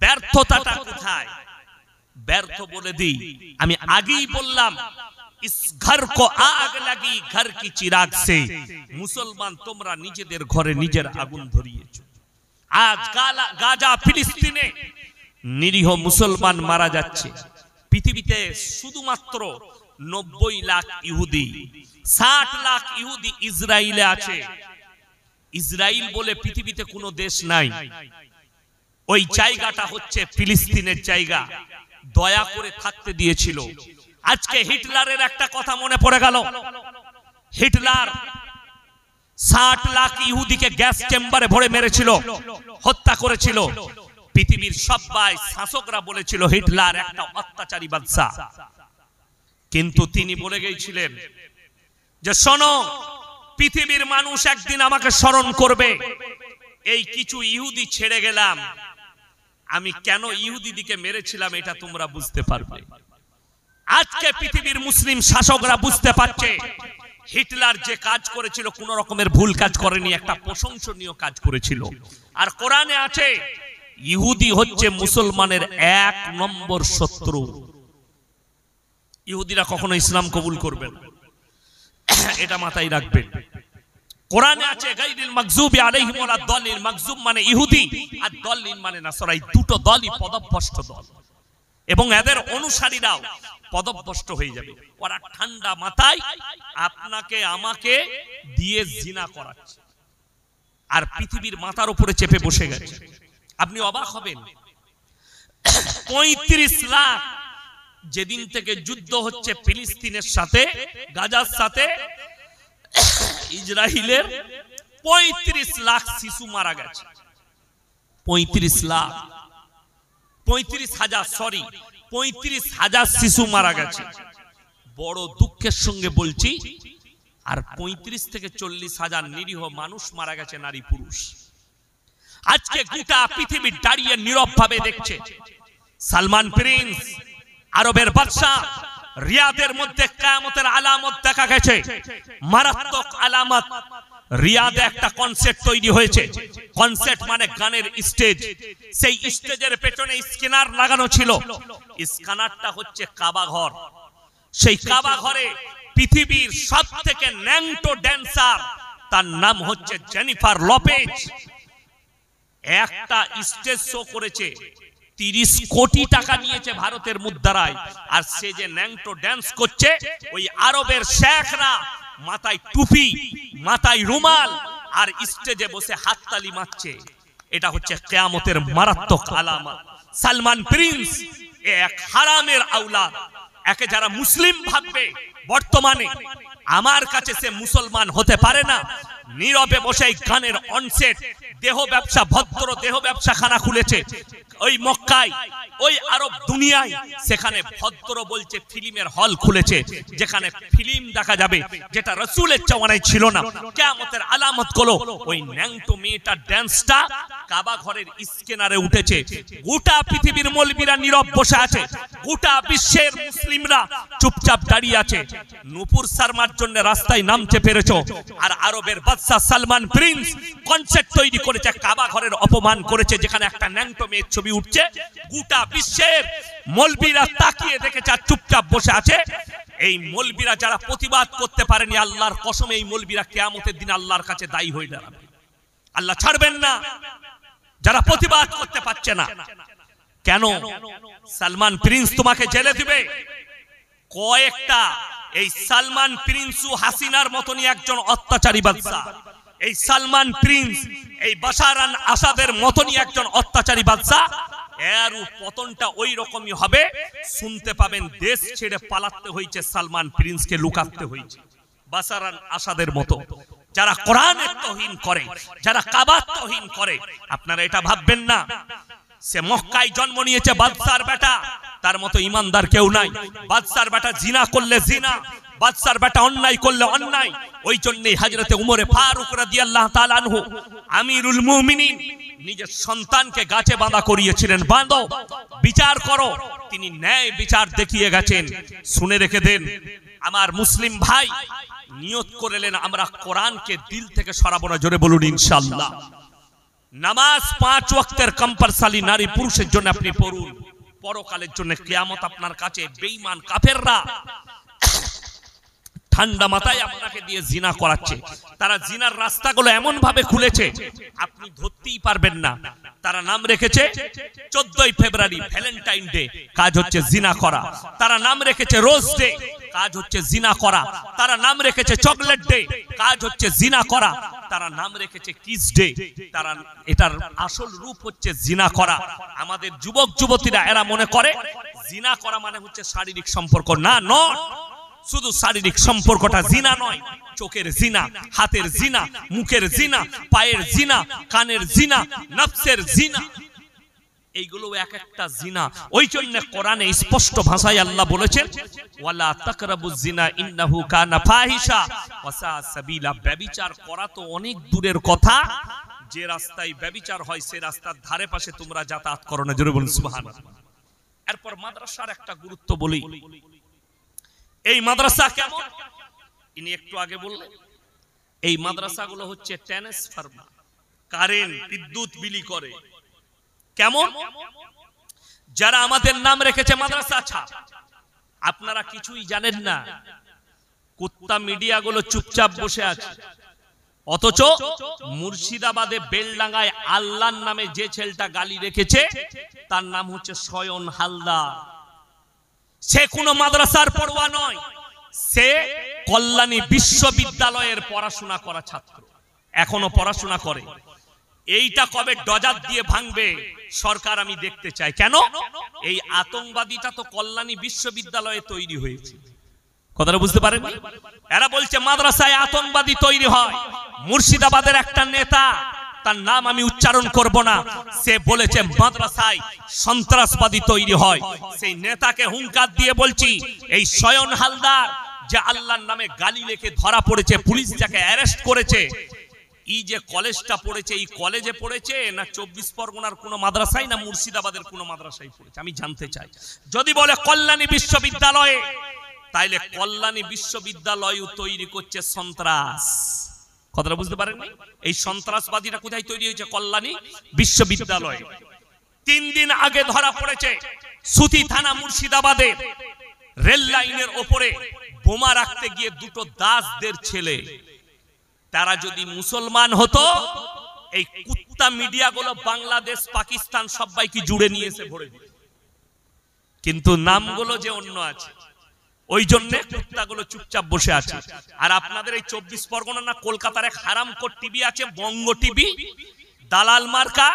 ব্যর্থতাটা কোথায়? ব্যর্থ বলে দিই, আমি আগেই বললাম ইস ঘর কো আগ লাগি ঘর কি চিরাগ সে। মুসলমান তোমরা নিজেদের ঘরে নিজের আগুন ধরিয়েছো। আজ গাজা ফিলিস্তিনে নিরীহ মুসলমান মারা যাচ্ছে। পৃথিবীতে শুধুমাত্র 90 লাখ ইহুদি, 60 লাখ ইহুদি ইসরায়েলে আছে। ইসরায়েল বলে পৃথিবীতে কোনো দেশ নাই। ওই জায়গাটা হচ্ছে ফিলিস্তিনের জায়গা। দয়া করে থাকতে দিয়েছিল। আজকে হিটলারের একটা কথা মনে পড়ে গেল। হিটলার 60 লাখ ইহুদিকে গ্যাস চেম্বারে ভরে মেরেছিল, হত্যা করেছিল। পৃথিবীর সবাই শাসকরা বলেছিল হিটলার একটা অত্যাচারী বাদশা। কিন্তু তিনি বলে গিয়েছিলেন যে শোনো, পৃথিবীর মানুষ একদিন আমাকে স্মরণ করবে। এই কিছু ইহুদি ছেড়ে গেলাম, আমি কেন ইহুদিদিকে মেরেছিলাম এটা তোমরা বুঝতে পারবে। আজকে পৃথিবীর মুসলিম শাসকরা বুঝতে পারছে হিটলার যে কাজ করেছিল কোন রকমের ভুল কাজ করেনি, একটা প্রশংসনীয় কাজ করেছিল। আর কোরআনে আছে ইহুদি হচ্ছে মুসলমানের 1 নম্বর শত্রু। ইহুদিরা কখনো ইসলাম কবুল করবে না, এটা মাথায় রাখবেন। কোরআনে আছে গায়রিল মাগযুবি আলাইহিম ওয়ালাদ দাল্লিন। মাগযুব মানে ইহুদি আর দাল্লিন মানে নাসারা। এই দুটো দলই পদভ্রষ্ট দল এবং এদের অনুসারীরাও পদভ্রষ্ট হয়ে যাবে। ওরা ঠান্ডা মাথায় আপনাকে আমাকে দিয়ে জিনা করাচ্ছে আর পৃথিবীর মাথার উপরে চেপে বসে গেছে। আপনি অবাক হবেন, 35 লাখ যেদিন থেকে যুদ্ধ হচ্ছে ফিলিস্তিনের সাথে, গাজার সাথে ইসরায়েলের, 35 লাখ শিশু মারা গেছে। 35,000 শিশু মারা গেছে। বড় দুঃখের সঙ্গে বলছি, আর 35 থেকে 40,000 নিরীহ মানুষ মারা গেছে, নারী পুরুষ। আজকে গোটা পৃথিবী দাঁড়িয়ে নীরব ভাবে দেখছে। সালমান প্রিন্স, আরবের বাদশা, রিয়াদের মধ্যে কিয়ামতের আলামত দেখা গেছে, মারাত্মক আলামত। রিয়াদে একটা কনসার্ট তৈরি হয়েছে। কনসার্ট মানে গানের স্টেজ। সেই স্টেজের পেছনে স্ক্যানার লাগানো ছিল। স্ক্যানারটা হচ্ছে কাবা ঘর। সেই কাবা ঘরে পৃথিবীর সবথেকে ন্যাংটো ড্যান্সার, তার নাম হচ্ছে জেনিফার লোপেজ, একটা স্টেজ শো করেছে। 30 কোটি টাকা নিয়েছে ভারতের মুদ্রায়। আর সে যে ন্যাংটো ড্যান্স করছে, ওই আরবের শেখরা মাথায় টুপি, মাথায় রুমাল আর স্টেজে বসে হাততালি মারছে। এটা হচ্ছে কিয়ামতের মারাত্মক আলামত। সালমান প্রিন্স এক হারামের আওলাদ। একে যারা মুসলিম ভাববে বর্তমানে, আমার কাছে সে মুসলমান হতে পারে না। নীরবে বসে গানের অনসেট, দেহ ব্যবসা, ভদ্র দেহ ব্যবসা খানা খুলেছে ওই মক্কায়, ওই আরব দুনিয়ায়। সেখানে ভদ্র বলছে ফিল্মের হল খুলেছে, যেখানে ফিল্ম দেখা যাবে, যেটা রাসূলের জামানায় ছিল না। কিয়ামতের আলামত গুলো ওই ন্যাংটো মেয়েটার ডান্সটা কাবা ঘরের স্ক্যানারে উঠেছে। গোটা পৃথিবীর মৌলবীরা নীরব বসে আছে, গোটা বিশ্বের মুসলিমরা চুপচাপ দাঁড়িয়ে আছে। নূপুর শর্মার জন্য রাস্তায় নামতে পেরেছো, আর আরবের বাদশা সালমান প্রিন্স কনসার্ট তৈরি করেছে, কাবা ঘরের অপমান করেছে, যেখানে একটা ন্যাংটো মেয়ের ছবি উঠছে। গোটা বিশ্বের মৌলবীরা তাকিয়ে দেখেছে আর চুপচাপ বসে আছে। এই মৌলবীরা যারা প্রতিবাদ করতে পারেনি, আল্লাহর কসম এই মৌলবীরা কিয়ামতের দিন আল্লাহর কাছে দায়ী হয়ে দাঁড়াবে। আল্লাহ ছাড়বেন না যারা প্রতিবাদ করতে পারছে না। কেন? সালমান প্রিন্স তোমাকে জেলে দিবে। কয়েকটা এই সালমান প্রিন্সু হাসিনার মতনই একজন অত্যাচারী বাদশা। এই সালমান প্রিন্স এই বাশার আল আসাদের মতনই একজন অত্যাচারী বাদশা। এর পতনটা ওই রকমই হবে। শুনতে পাবেন দেশ ছেড়ে পালাতে হয়েছে সালমান প্রিন্সকে, লুকাতে হয়েছে বাশার আল আসাদের মতো। যারা কোরআনের তাওহীন করে, যারা কাবার তাওহীন করে, আপনারা এটা ভাববেন না সে মক্কায় জন্ম নিয়েছে বাদশার বেটা, তার মতো ইমানদার কেউ নাই। বাদশার বেটা জিনা করলে জিনা, বাদশার বেটা অন্যায় করলে অন্যায়। ওই জন্যই হযরতে উমরে ফারুক রাদিয়াল্লাহু তাআলা আনহু আমিরুল মুমিনিন নিজের সন্তানকে গাছে বাঁধা করিয়েছিলেন, বাঁধো, বিচার করো। তিনি ন্যায় বিচার দেখিয়ে গেছেন। শুনে রেখে দেন আমার মুসলিম ভাই, নিয়ত করলেন আমরা কোরআনকে দিল থেকে সরাবো না। জোরে বলুন ইনশাআল্লাহ। নামাজ 5 ওয়াক্তের কম্পালসারি নারী পুরুষের জন্য আপনি পড়ুন। পরকালের জন্য কিয়ামত আপনার কাছে বেঈমান কাফেররা ঠান্ডা মাথায় আপনাকে দিয়ে জিনা করাচ্ছে। তারা জিনার রাস্তাগুলো এমন ভাবে খুলেছে আপনি ধরতেই পারবেন না। তারা নাম রেখেছে 14ই ফেব্রুয়ারি ভ্যালেন্টাইন ডে, কাজ হচ্ছে জিনা করা। তারা নাম রেখেছে রোজ ডে, কাজ হচ্ছে জিনা করা। তারা নাম রেখেছে চকলেট ডে, কাজ হচ্ছে জিনা করা। তারা নাম রেখেছে কিস ডে, তারা এটার আসল রূপ হচ্ছে জিনা করা। আমাদের যুবক যুবতীরা এরা মনে করে জিনা করা মানে হচ্ছে শারীরিক সম্পর্ক। না, নয়। শুধু শারীরিক সম্পর্কটা জিনা নয়, চোখের জিনা, হাতের জিনা, মুখের জিনা, পায়ের জিনা, কানের জিনা, নফসের জিনা, এইগুলো এক একটা জিনা। ওই জন্য কোরআনে স্পষ্ট ভাষায় আল্লাহ বলেছেন ওয়ালা তাকরাবুজ জিনা ইন্নাহু কানা ফাহিশা ওয়া সা সাবিলা। ব্যভিচার করা তো অনেক দূরের কথা, যে রাস্তায় ব্যভিচার হয় সে রাস্তার ধারে পাশে তোমরা যাতায়াত করো না। জোরে বলুন সুবহানাল্লাহ। এরপর মাদ্রাসার একটা গুরুত্ব বলি। এই মাদ্রাসা কেমন ইনি একটু আগে বললেন। এই মাদ্রাসাগুলো হচ্ছে ট্রান্সফরমার, কারেন্ট, বিদ্যুৎ বিলি করে। কেমন? যারা আমাদের নাম রেখেছে মাদ্রাসা ছাপ, আপনারা কিছুই জানেন না। কুত্তা মিডিয়াগুলো চুপচাপ বসে আছে, অথচ মুর্শিদাবাদে বেলডাঙ্গায় আল্লাহর নামে যে ছেলেটা গালি রেখেছে তার নাম হচ্ছে সয়ন হালদার। সে কোনো মাদ্রাসার পড়ুয়া নয়, সে কল্যাণী বিশ্ববিদ্যালয়ের পড়াশোনা করা ছাত্র, এখনো পড়াশোনা করে। এইটা কবে ডজার দিয়ে ভাঙবে সরকার আমি দেখতে চাই। কেন? এই আতঙ্কবাদীটা তো কল্যাণী বিশ্ববিদ্যালয়ে তৈরি হয়েছে। কথাটা বুঝতে পারেন? এরা বলছে মাদ্রাসায় আতঙ্কবাদী তৈরি হয়। মুর্শিদাবাদের একটা নেতা, তার নাম আমি উচ্চারণ করব না, সে বলেছে মাদ্রাসায় সন্ত্রাসবাদী তৈরি হয়। সেই নেতাকে হুঙ্কার দিয়ে বলছি, এই সয়ন হালদার যে আল্লাহর নামে গালি লেখে ধরা পড়েছে, পুলিশ যাকে অ্যারেস্ট করেছে, এই যে কলেজটা পড়েছে, এই কলেজে পড়েছে না 24 পরগনার কোনো মাদ্রাসায় না মুর্শিদাবাদের কোনো মাদ্রাসায় পড়েছে আমি জানতে চাই। যদি বলে কল্যাণী বিশ্ববিদ্যালয়ে, তাইলে কল্যাণী বিশ্ববিদ্যালয় তৈরি করছে সন্ত্রাস। কথাটা বুঝতে পারেননি? এই সন্ত্রাসবাদীরা কোথায় তৈরি হয়েছে? কল্যাণী বিশ্ববিদ্যালয়ে। 3 দিন আগে ধরা পড়েছে সুতি থানা মুর্শিদাবাদে, রেল লাইনের ওপরে বোমা রাখতে গিয়ে দুটো দাসদের ছেলে। তারা যদি মুসলমান হতো, এই কুত্তা মিডিয়াগুলো বাংলাদেশ পাকিস্তান সবাইকে জুড়ে নিয়ে এসে ভরে দিত, কিন্তু নামগুলো যে অন্য আছে, ওই জন্য কুত্তাগুলো চুপচাপ বসে আছে। আর আপনাদের এই 24 পরগনা না কলকাতার এক হারামখোর টিভি আছে, বঙ্গ টিভি, দালাল মার্কা,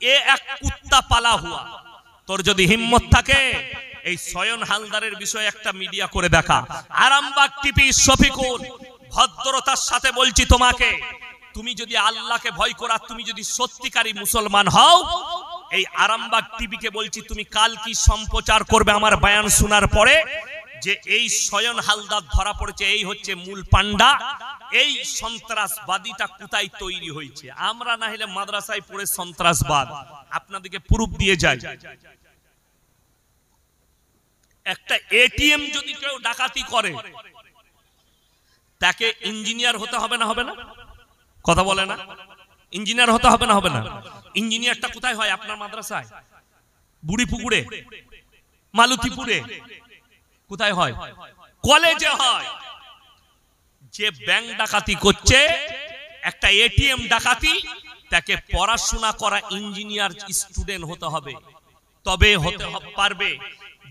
এ এক কুত্তা পালা হুয়া। তোর যদি হিম্মত থাকে এই সয়ন হালদারের বিষয়ে একটা মিডিয়া করে দেখা। আরামবাগ টিভি শফিকুল, ভদ্রতার সাথে বলছি তোমাকে, তুমি যদি আল্লাহকে ভয় করা, তুমি যদি সত্যিকারী মুসলমান হও, এই আরামবাগ টিভিকে বলছি তুমি কাল কি সম্প্রচার করবে আমার বয়ান শোনার পরে, যে এই সয়ন হালদার ধরা পড়েছে, এই হচ্ছে মূল পান্ডা। এই সন্ত্রাসবাদীটা কোথায় তৈরি হয়েছে? আমরা না হলে মাদ্রাসায় পড়ে সন্ত্রাসবাদ, আপনাদেরকে প্রুফ দিয়ে যাই। একটা এটিএম যদি কেউ ডাকাতি করে, তাকে ইঞ্জিনিয়ার হতে হবে না? হবে না? কথা বলে না? ইঞ্জিনিয়ার হতে হবে না? হবে না? ইঞ্জিনিয়ারটা কোথায় হয়? আপনার মাদ্রাসায়, বুড়িপুকুরে, মালতীপুরে, কোথায় হয়? কলেজে হয়। যে ব্যাংক ডাকাতি করছে, একটা এটিএম ডাকাতি, তাকে পড়াশোনা করা ইঞ্জিনিয়ার স্টুডেন্ট হতে হবে, তবে হতে পারবে।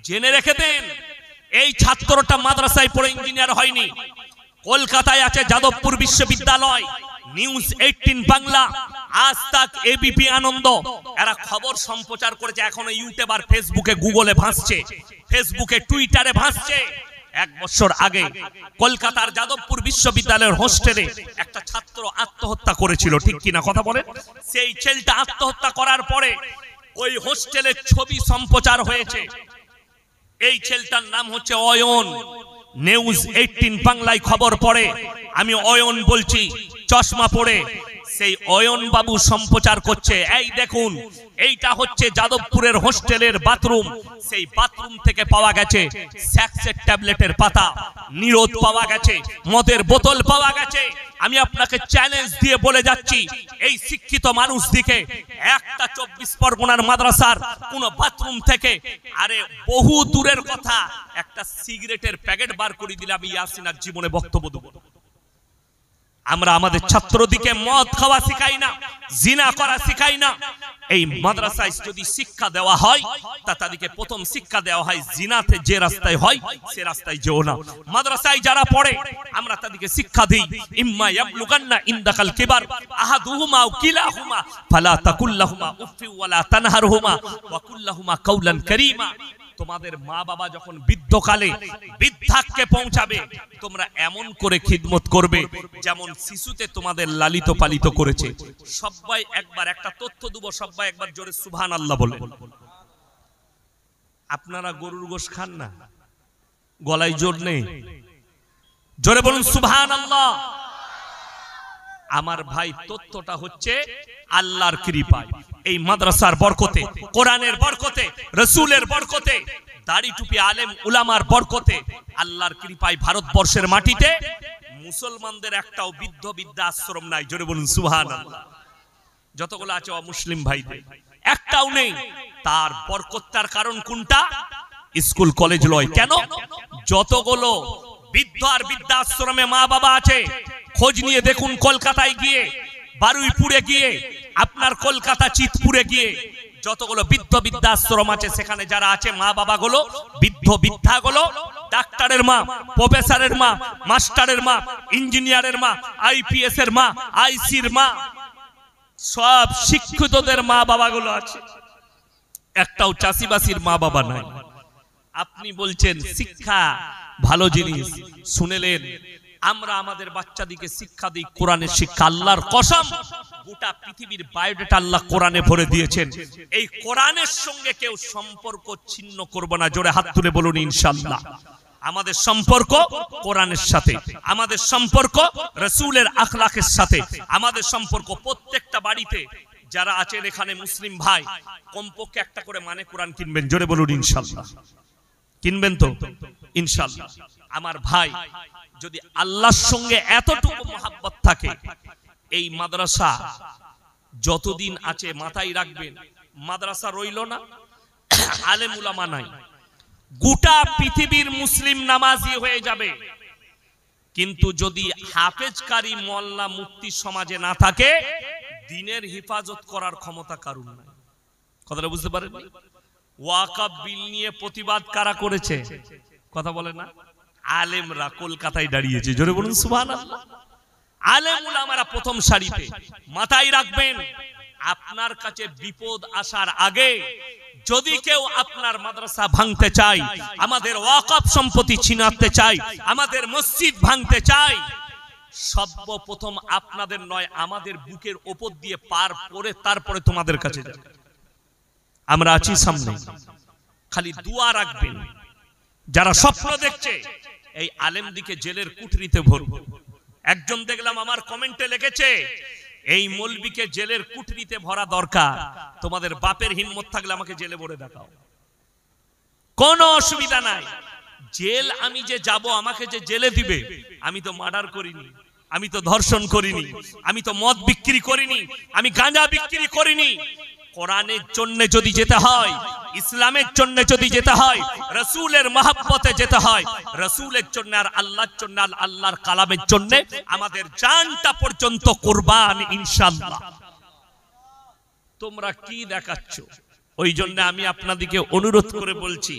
জেনে রেখে দেন, এই ছাত্রটা মাদ্রাসায় পড়ে ইঞ্জিনিয়ার হয়নি। কলকাতায় আছে যাদবপুর বিশ্ববিদ্যালয়, নিউজ 18 বাংলা, আজ তাক, এবিপি আনন্দ, এরা খবর সম্প্রচার করেছে। এখনো ইউটিউব আর ফেসবুকে, গুগলে ভাসছে, ফেসবুকে টুইটারে ভাসছে। 1 বছর আগে কলকাতার যাদবপুর বিশ্ববিদ্যালয়ের হোস্টেলে একটা ছাত্র আত্মহত্যা করেছিল, ঠিক কিনা কথা বলেন? সেই ছেলেটা আত্মহত্যা করার পরে ওই হোস্টেলের ছবি সম্প্রচার হয়েছে। এই ছেলেটার নাম হচ্ছে অয়ন। নিউজ 18 বাংলায় খবর পড়ে, আমি অয়ন বলছি, চশমা পড়ে। সেই অয়ন বাবু সম্প্রচার করছে, এই দেখুন এইটা হচ্ছে যাদবপুরের হোস্টেলের বাথরুম। সেই বাথরুম থেকে পাওয়া গেছে স্যাক্সের ট্যাবলেটের পাতা, নিরোধ পাওয়া গেছে, মদের বোতল পাওয়া গেছে। আমি আপনাকে চ্যালেঞ্জ দিয়ে বলে যাচ্ছি, এই শিক্ষিত মানুষ দিকে একটা 24 পরগনার মাদ্রাসার কোন বাথরুম থেকে, আরে বহু দূরের কথা, একটা সিগারেটের প্যাকেট বার করে দিলে আমি ইয়াসিনার জীবনে বক্তব্য দেব। আমরা আমাদের ছাত্রদিকে মদ খাওয়া শিখাই না, জিনা করা শিখাই না। এই মাদ্রাসায় যদি শিক্ষা দেওয়া হয় তা তাদেরকে প্রথম শিক্ষা দেওয়া হয় জিনাতে যে রাস্তায় হয় সে রাস্তায় যেও না। মাদ্রাসায় যারা পড়ে আমরা তাদেরকে শিক্ষা দিই, ইম্মা ইয়াবলুগান্না ইনদাকাল কিবার আহাদুহুমা আও কিলাহুমা ফালা তাকুল্লাহুমা উফি ওয়ালা তানহারহুমা ওয়া কুল্লাহুমা কাওলান কারীমা। তোমাদের মা বাবা যখন বৃদ্ধকালে বৃদ্ধাক্যে পৌঁছাবে তোমরা এমন করে খিদমত করবে যেমন শিশুতে তোমাদের লালিত পালিত করেছে। সবাই একবার একটা তথ্য দেব, সবাই একবার জোরে সুবহানাল্লাহ বলে। আপনারা গরুর গোশ খান না? গলায় জোর নেই, জোরে বলুন সুবহানাল্লাহ। আমার ভাই তথ্যটা হচ্ছে আল্লাহর কৃপায়, এই মাদ্রাসার বরকতে, কোরআনের বরকতে, রাসূলের বরকতে, দাড়ি টুপি আলেম উলামার বরকতে, আল্লাহর কৃপায় ভারতবর্ষের মাটিতে মুসলমানদের একটাও বৃদ্ধ বৃদ্ধা আশ্রম নাই। জোরে বলুন সুবহানাল্লাহ। যতগুলো আছে অমুসলিম ভাইদের একটাও নেই। তার বরকতার কারণ কোনটা? স্কুল কলেজ লয়। কেন? যতগুলো বৃদ্ধ আর বৃদ্ধাশ্রমে মা বাবা আছে খোঁজ নিয়ে দেখুন, কলকাতায় গিয়ে, বারুইপুরে গিয়ে, আপনার কলকাতা চিতপুরে গিয়ে যতগুলো বৃদ্ধ বৃদ্ধাশ্রম আছে সেখানে যারা আছে মা বাবা গুলো, বৃদ্ধ বৃদ্ধা গুলো ডাক্তারের মা, প্রফেসরের মা, মাস্টারের মা, ইঞ্জিনিয়ারের মা, আইপিএস এর মা, আইসির মা, সব শিক্ষিতদের মা বাবা গুলো আছে। একটাও চাষিবাসীর মা বাবা নাই। আপনি বলছেন শিক্ষা ভালো জিনিস, শুনেলেন আমরা আমাদের বাচ্চাদেরকে শিক্ষা দিই কোরআনের শিক্ষা। আল্লাহর কসম গোটা পৃথিবীর বায়োডাটা আল্লাহ কোরআনে ভরে দিয়েছেন। এই কোরআনের সঙ্গে কেউ সম্পর্ক ছিন্ন করবে না। জোরে হাত তুলে বলুন ইনশাআল্লাহ। আমাদের সম্পর্ক কোরআনের সাথে, আমাদের সম্পর্ক রাসূলের আখলাকের সাথে, আমাদের সম্পর্ক প্রত্যেকটা বাড়িতে যারা আছেন এখানে মুসলিম ভাই কমপক্ষে একটা করে মানে কোরআন কিনবেন। জোরে বলুন ইনশাআল্লাহ। কিনবেন তো ইনশাআল্লাহ। আমার ভাই যদি আল্লাহর সঙ্গে এতটুকু মহব্বত থাকে, এই মাদ্রাসা যতদিন আছে মাথায় রাখবেন, মাদ্রাসা রইল না, আলেম উলামা নাই, গোটা পৃথিবীর মুসলিম নামাজি হয়ে যাবে। কিন্তু যদি হাফেজ কারি মোল্লা মুফতি সমাজে না থাকে, দ্বীনের হেফাজত করার ক্ষমতা কারণ নাই। কথাটা বুঝতে পারেন? ওয়াকফ বিল নিয়ে প্রতিবাদ কারা করেছে? কথা বলে না? আলেমরা কলকাতায় দাঁড়িয়েছে। জোরে বলুন সুবহানাল্লাহ। আলেম উলামারা প্রথম সারিতে। মাথায় রাখবেন, আপনার কাছে বিপদ আসার আগে যদি কেউ আপনার মাদ্রাসা ভাঙতে চায়, আমাদের ওয়াকফ সম্পত্তি ছিনাতে চায়, আমাদের মসজিদ ভাঙতে চায়, সর্বপ্রথম আপনাদের নয় আমাদের বুকের ওপর দিয়ে পার করে তারপরে তোমাদের কাছে যাবে। আমরা আছি সামনে, খালি দোয়া রাখবেন। যারা স্বপ্ন দেখছে এই আলেমদিকে জেলের কুঠরিতে ভরব। একজন দেখলাম আমার কমেন্টে লিখেছে, এই মৌলবীকে জেলের কুঠরিতে ভরা দরকার। তোমাদের বাপের হিম্মত থাকলে আমাকে জেলে ভরে দেখাও, কোনো অসুবিধা নাই। জেল আমি যে যাব, আমাকে যে জেলে দিবে, আমি তো মার্ডার করিনি, আমি তো ধর্ষণ করিনি, আমি তো মদ বিক্রি করিনি, আমি গাঁজা বিক্রি করিনি। কোরআনের জন্য যদি যেতে হয়, ইসলামের জন্য যদি যেতে হয়, রাসূলের মহব্বতে যেতে হয়, রাসূলের জন্য আর আল্লাহর জন্য, আল্লাহর কালামের জন্য আমাদের জানটা পর্যন্ত কুরবান ইনশাআল্লাহ। তোমরা কি দেখাচ্ছ? ওই জন্য আমি আপনাদেরকে অনুরোধ করে বলছি,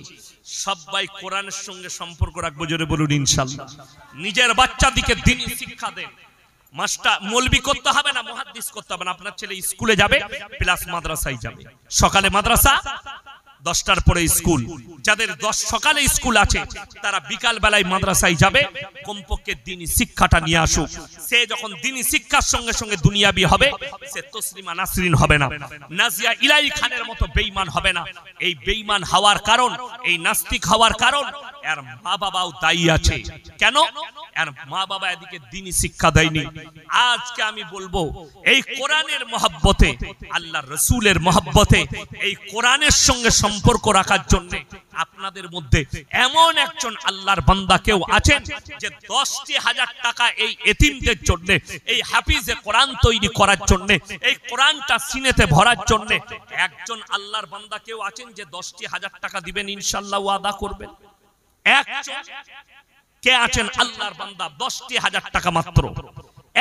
সবাই কোরআনের সঙ্গে সম্পর্ক রাখবো। জোরে বলুন ইনশাআল্লাহ। নিজের বাচ্চাদেরকে দ্বীনি শিক্ষা দেন। মাস্টার মৌলবি করতে হবে না, মুহাদ্দিস করতে হবে না। আপনার ছেলে স্কুলে যাবে প্লাস মাদ্রাসায় যাবে। সকালে মাদ্রাসা, 10টার পরে স্কুল। যাদের সকালে স্কুল আছে তারা বিকাল বেলায় মাদ্রাসায় যাবে। কমপক্ষে দ্বীনি শিক্ষাটা নিয়ে আসুক। সে যখন দ্বীনি শিক্ষার সঙ্গে সঙ্গে দুনিয়াবি হবে, সে তসলিমা নাসরিন হবে না, নাজিয়া ইলাহি খানের মতো বেঈমান হবে না। এই বেঈমান হওয়ার কারণ, এই নাস্তিক হওয়ার কারণ, এর মা বাবাও দায়ী আছে। কেন? এর মা বাবা এদিকে দ্বীনি শিক্ষা দেয়নি। আজকে আমি বলবো এই কোরআনের মহব্বতে, আল্লাহর রাসূলের মহব্বতে, এই কোরআনের সঙ্গে সম্পর্ক রাখার জন্য আপনাদের মধ্যে এমন একজন আল্লাহর বান্দা কেউ আছেন যে 10,000 টাকা এই এতিমদের জন্য, এই হাফিজে কোরআন তৈরি করার জন্য, এই কোরআনটা সিনেতে ভরার জন্য একজন আল্লাহর বান্দা কেউ আছেন যে 10,000 টাকা দিবেন, ইনশাআল্লাহ ওয়াদা করবেন? একজন কে আছেন আল্লাহর বান্দা 10,000 টাকা মাত্র?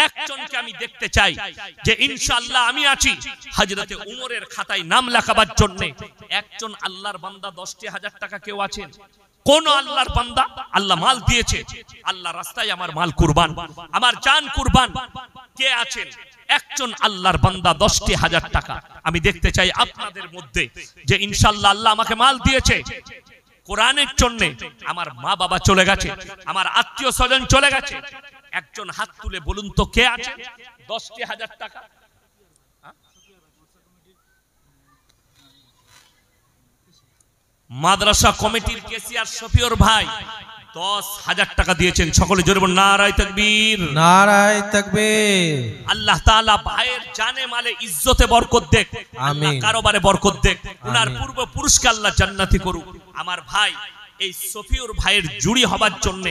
একজনকে আমি দেখতে চাই যে ইনশাআল্লাহ আমি আছি হযরতে উমরের খাতায় নাম লেখাবার জন্য। একজন আল্লাহর বান্দা 10,000 টাকা কেউ আছেন? কোন আল্লাহর বান্দা? আল্লাহ মাল দিয়েছে, আল্লাহ রাস্তায় আমার মাল কুরবান, আমার জান কুরবান। কে আছেন একজন আল্লাহর বান্দা 10,000 টাকা? আমি দেখতে চাই আপনাদের মধ্যে যে ইনশাআল্লাহ আল্লাহ আমাকে মাল দিয়েছে কোরআনের জন্য, আমার মা বাবা চলে গেছে, আমার আত্মীয় স্বজন চলে গেছে, একজন হাত তুলে বলুন তো কে আছে 10,000 টাকা? মাদ্রাসা কমিটির কেসিয়ার শফিউর ভাই 10,000 টাকা দিয়েছেন। সকলে জোরে বলুন নারায়ে তাকবীর, নারায়ে তাকবীর। আল্লাহ তাআলা ভাইয়ের জানে মালে ইজ্জতে বরকত দেখ, আল্লাহ কারোবারে বরকত দেখ, উনার পূর্ব পুরুষকে আল্লাহ জান্নাতি করুক। আমার ভাই এই শফিউর ভাইয়ের জুড়ি হবার জন্য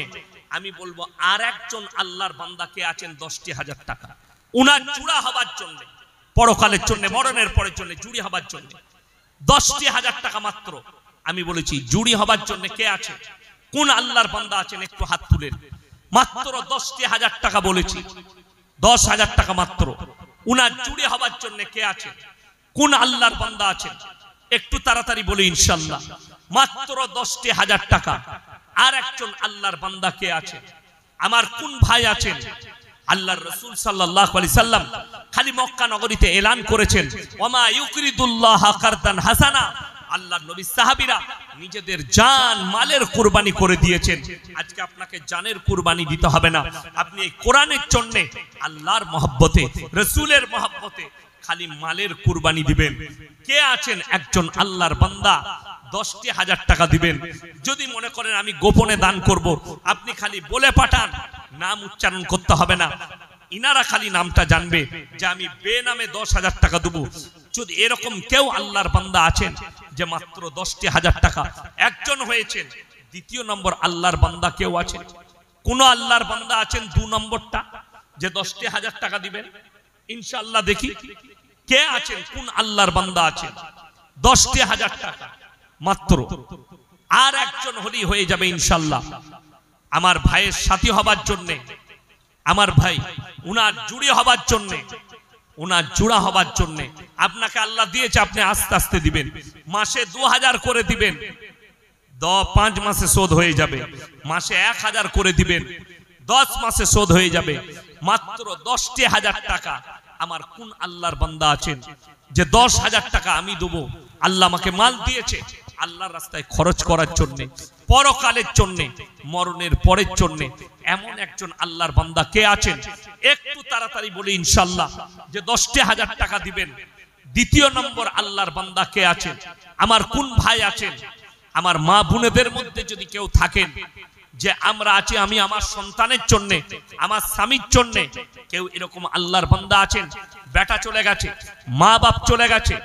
আমি বলবো আর একজন আল্লাহর বান্দা কে আছেন 10,000 টাকা উনার জুড়া হবার জন্য, পরকালের জন্য, মরণের পরের জন্য জুড়ি হবার জন্য 10,000 টাকা মাত্র। আমি বলেছি জুড়ি হবার জন্য কে আছে? কোন আল্লাহর বান্দা আছেন? একটু হাত তুলেন। মাত্র 10,000 টাকা বলেছি, 10,000 টাকা মাত্র। উনার জুড়ি হবার জন্য কে আছে? কোন আল্লাহর বান্দা আছেন? একটু তাড়াতাড়ি বলি ইনশাআল্লাহ। মাত্র 10,000 টাকা। আর একজন আল্লাহর বান্দা কে আছে? আমার কোন ভাই আছেন? আল্লাহর রাসূল সাল্লাল্লাহু আলাইহি সাল্লাম খালি মক্কা নগরীতে এলান করেছেন ওয়ামা ইউকরিদুল্লাহ কারদান হাসানা। আল্লাহর নবী সাহাবীরা নিজেদের জান মালের কুরবানি করে দিয়েছেন। আজকে আপনাকে জানের কুরবানি দিতে হবে না, আপনি এই কোরআনের জন্য আল্লাহর মহব্বতে, রাসূলের মহব্বতে খালি মালের কুরবানি দিবেন। কে আছেন একজন আল্লাহর বান্দা 10,000 টাকা দিবেন? যদি মনে করেন আমি গোপনে দান করব, আপনি খালি বলে পাঠান, নাম উচ্চারণ করতে হবে না, ইনারা খালি নামটা জানবে যে আমি বেনামে 10,000 টাকা দেব। যদি এরকম কেউ আল্লাহর বান্দা আছেন যে মাত্র 10,000 টাকা একজন হয়েছেন, দ্বিতীয় নম্বর আল্লাহর বান্দা কেউ আছেন? কোন আল্লাহর বান্দা আছেন 2 নম্বরটা যে 10,000 টাকা দিবেন? ইনশাআল্লাহ দেখি কে আছেন, কোন আল্লাহর বান্দা আছেন 10,000 টাকা মাত্র। আর একজন হলেই হয়ে যাবে ইনশাআল্লাহ। আমার ভাইয়ের সাথী হবার জন্য, আমার ভাই উনার জুড়ি হবার জন্য, উনার জোড়া হবার জন্য আপনাকে আল্লাহ দিয়েছে, আপনি আস্তে আস্তে দিবেন। মাসে 2,000 করে দিবেন, 5 মাসে শোধ হয়ে যাবে। মাসে 1,000 করে দিবেন, 10 মাসে শোধ হয়ে যাবে। মাত্র 10,000 টাকা। আমার কোন আল্লাহর বান্দা আছেন যে 10,000 টাকা আমি দেবো? আল্লাহ আমাকে মাল দিয়েছে আল্লাহর রাস্তায় খরচ করার জন্য, পরকালের জন্য, মরণের পরের জন্য। এমন একজন আল্লাহর বান্দা কে আছেন? একটু তাড়াতাড়ি বলি ইনশাআল্লাহ যে 10,000 টাকা দিবেন। দ্বিতীয় নম্বর আল্লাহর বান্দা কে আছেন? আমার কোন ভাই আছেন? আমার মা বোনেদের মধ্যে যদি কেউ থাকেন যে আমরা আছি, আমি আমার সন্তানের জন্য, আমার স্বামীর জন্য, কেউ এরকম আল্লাহর বান্দা আছেন? বেটা চলে গেছে, মা বাপ চলে গেছে,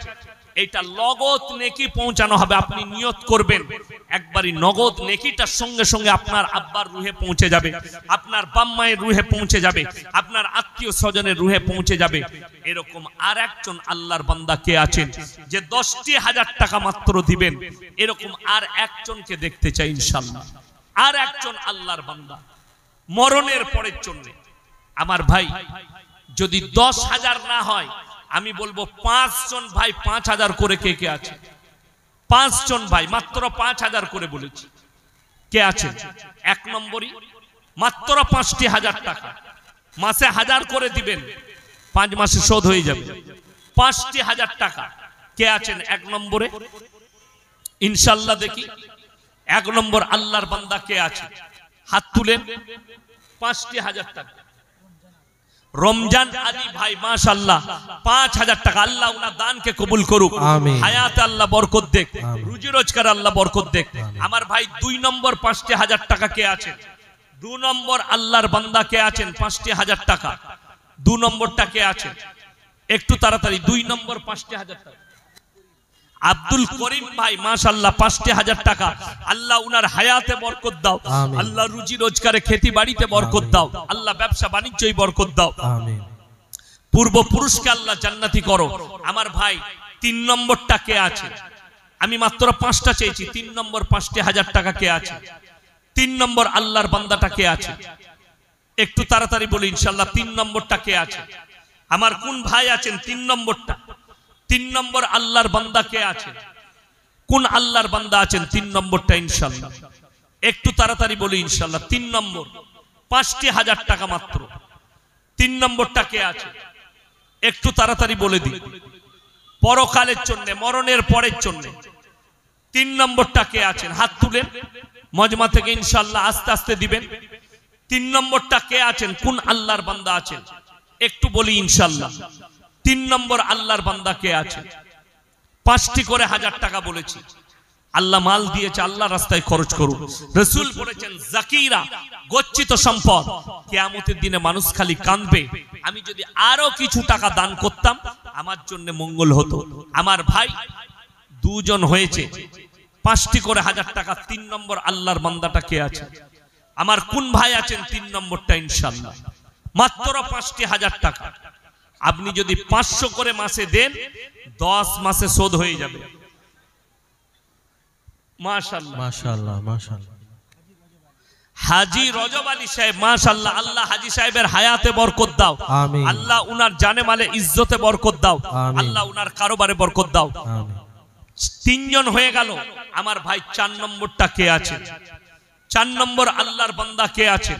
এটা নগদ নেকি পৌঁছানো হবে। আপনি নিয়ত করবেন একবারই নগদ নেকিটার সঙ্গে সঙ্গে আপনার আব্বার রুহে পৌঁছে যাবে, আপনার বাম্মায়ের রুহে পৌঁছে যাবে, আপনার আত্মীয় স্বজনের রুহে পৌঁছে যাবে। এরকম আর একজন আল্লাহর বান্দা কে আছেন যে 10,000 টাকা মাত্র দিবেন? এরকম আর একজনকে দেখতে চাই ইনশাআল্লাহ। আর একজন আল্লাহর বান্দা মরণের পরের জন্য। আমার ভাই যদি 10,000 না হয়, আমি বলবো 5 জন ভাই 5,000 করে কে কে আছে? 5 জন ভাই মাত্র 5,000 করে বলেছি। কে আছে? 1 নম্বরই মাত্র 5,000 টাকা মাসে 1,000 করে দিবেন, 5 মাসে শোধ হয়ে যাবে। 5,000 টাকা কে আছেন 1 নম্বরে? ইনশাআল্লাহ দেখি 1 নম্বর আল্লাহর বান্দা কে আছে? হাত তুলেন। 5,000 টাকা রমজান আলী ভাই মাশাআল্লাহ 5000 টাকা, আল্লাহ উনার দানকে কবুল করুক, হায়াতে আল্লাহ বরকত দেখ, রুজি রোজগার আল্লাহ বরকত দেখ। আমার ভাই 2 নম্বর 5000 টাকা কে আছেন? 2 নম্বর আল্লাহর বান্দা কে আছেন? 5000 টাকা 2 নম্বরটা কে আছেন? একটু তাড়াতাড়ি 2 নম্বর 5000 টাকা আব্দুল করিম ভাই মাশাআল্লাহ 5000 টাকা, আল্লাহ উনার হায়াতে বরকত দাও, আল্লাহ রুজি রোজগারে খেতি বাড়িতে বরকত দাও, আল্লাহ ব্যবসা বাণিজ্যে বরকত দাও, আমিন। পূর্বপুরুষকে আল্লাহ জান্নাতি করো। আমার ভাই 3 নম্বরটা কে আছে? আমি মাত্র 5টা চেয়েছি। 3 নম্বর 5000 টাকা কে আছে? 3 নম্বর আল্লাহর বান্দাটা কে আছে? একটু তাড়াতাড়ি বলি ইনশাআল্লাহ 3 নম্বরটা কে আছে? আমার কোন ভাই আছেন 3 নম্বরটা? 3 নম্বর আল্লাহর বান্দা কে আছে? কোন আল্লাহর বান্দা আছেন 3 নম্বরটা ইনশাআল্লাহ? একটু তাড়াতাড়ি বলি ইনশাআল্লাহ 3 নম্বর 5000 টাকা মাত্র। 3 নম্বরটা কে আছে? একটু তাড়াতাড়ি বলে দিই, পরকালের জন্য, মরণের পরের জন্য 3 নম্বরটা কে আছেন? হাত তুলেন মজমা থেকে ইনশাআল্লাহ আস্তে আস্তে দিবেন। 3 নম্বরটা কে আছেন? কোন আল্লাহর বান্দা আছেন? একটু বলি ইনশাআল্লাহ 3 নম্বর আল্লাহর বান্দা কে আছে? 5টি করে 1000 টাকা বলেছি, আল্লাহ মাল দিয়েছে, আল্লাহ রাস্তায় খরচ করুন। রাসূল বলেছেন জাকিরা গচ্ছিত সম্পদ, কিয়ামতের দিনে মানুষ খালি কাঁদবে, আমি যদি আরো কিছু টাকা দান করতাম আমার জন্য মঙ্গল হতো। আমার ভাই 2 জন হয়েছে, 5টি করে 1000 টাকা। 3 নম্বর আল্লাহর বান্দাটা কে আছে? আমার কোন ভাই আছেন 3 নম্বরটা ইনশাআল্লাহ? মাত্র 5টি 1000 টাকা। আপনি যদি 500 করে মাসে দেন 10 মাসে শোধ হয়ে যাবে। মাশাআল্লাহ মাশাআল্লাহ মাশাআল্লাহ। হাজী রজব আলী সাহেব মাশাআল্লাহ, আল্লাহ হাজী সাহেবের হায়াতে বরকত দাও, আমিন। আল্লাহ উনার জানে মালে ইজ্জতে বরকত দাও, আল্লাহ উনার কারোবারে বরকত দাও, আমিন। 3 জন হয়ে গেল। আমার ভাই 4 নম্বরটা কে আছে? 4 নম্বর আল্লাহর বান্দা কে আছে?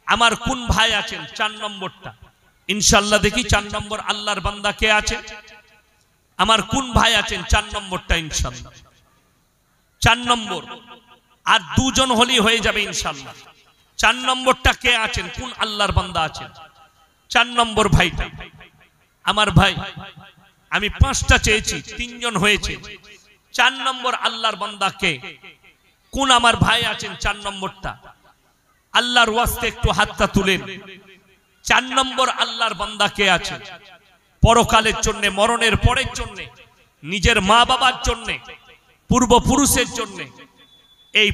আমার কোন ভাই আছেন 4 নম্বরটা ইনশাআল্লাহ? দেখি 4 নম্বর আল্লাহর বান্দা কে আছে? আমার কোন ভাই আছেন 4 নম্বরটা ইনশাআল্লাহ? 4 নম্বর আর 2 জন হলেই হয়ে যাবে ইনশাআল্লাহ। 4 নম্বরটা কে আছেন? কোন আল্লাহর বান্দা আছেন 4 নম্বর ভাইটা? আমার ভাই আমি 5টা চেয়েছি, 3 জন হয়েছে। 4 নম্বর আল্লাহর বান্দা কে? কোন আমার ভাই আছেন 4 নম্বরটা? আল্লাহর ওয়াস্তে একটু হাতটা তুলেন। 4 নম্বর আল্লাহর বান্দা কে আছে? পরকালের জন্য, মরণের পরের জন্য, নিজের মা বাবার জন্য, পূর্বপুরুষের জন্য এই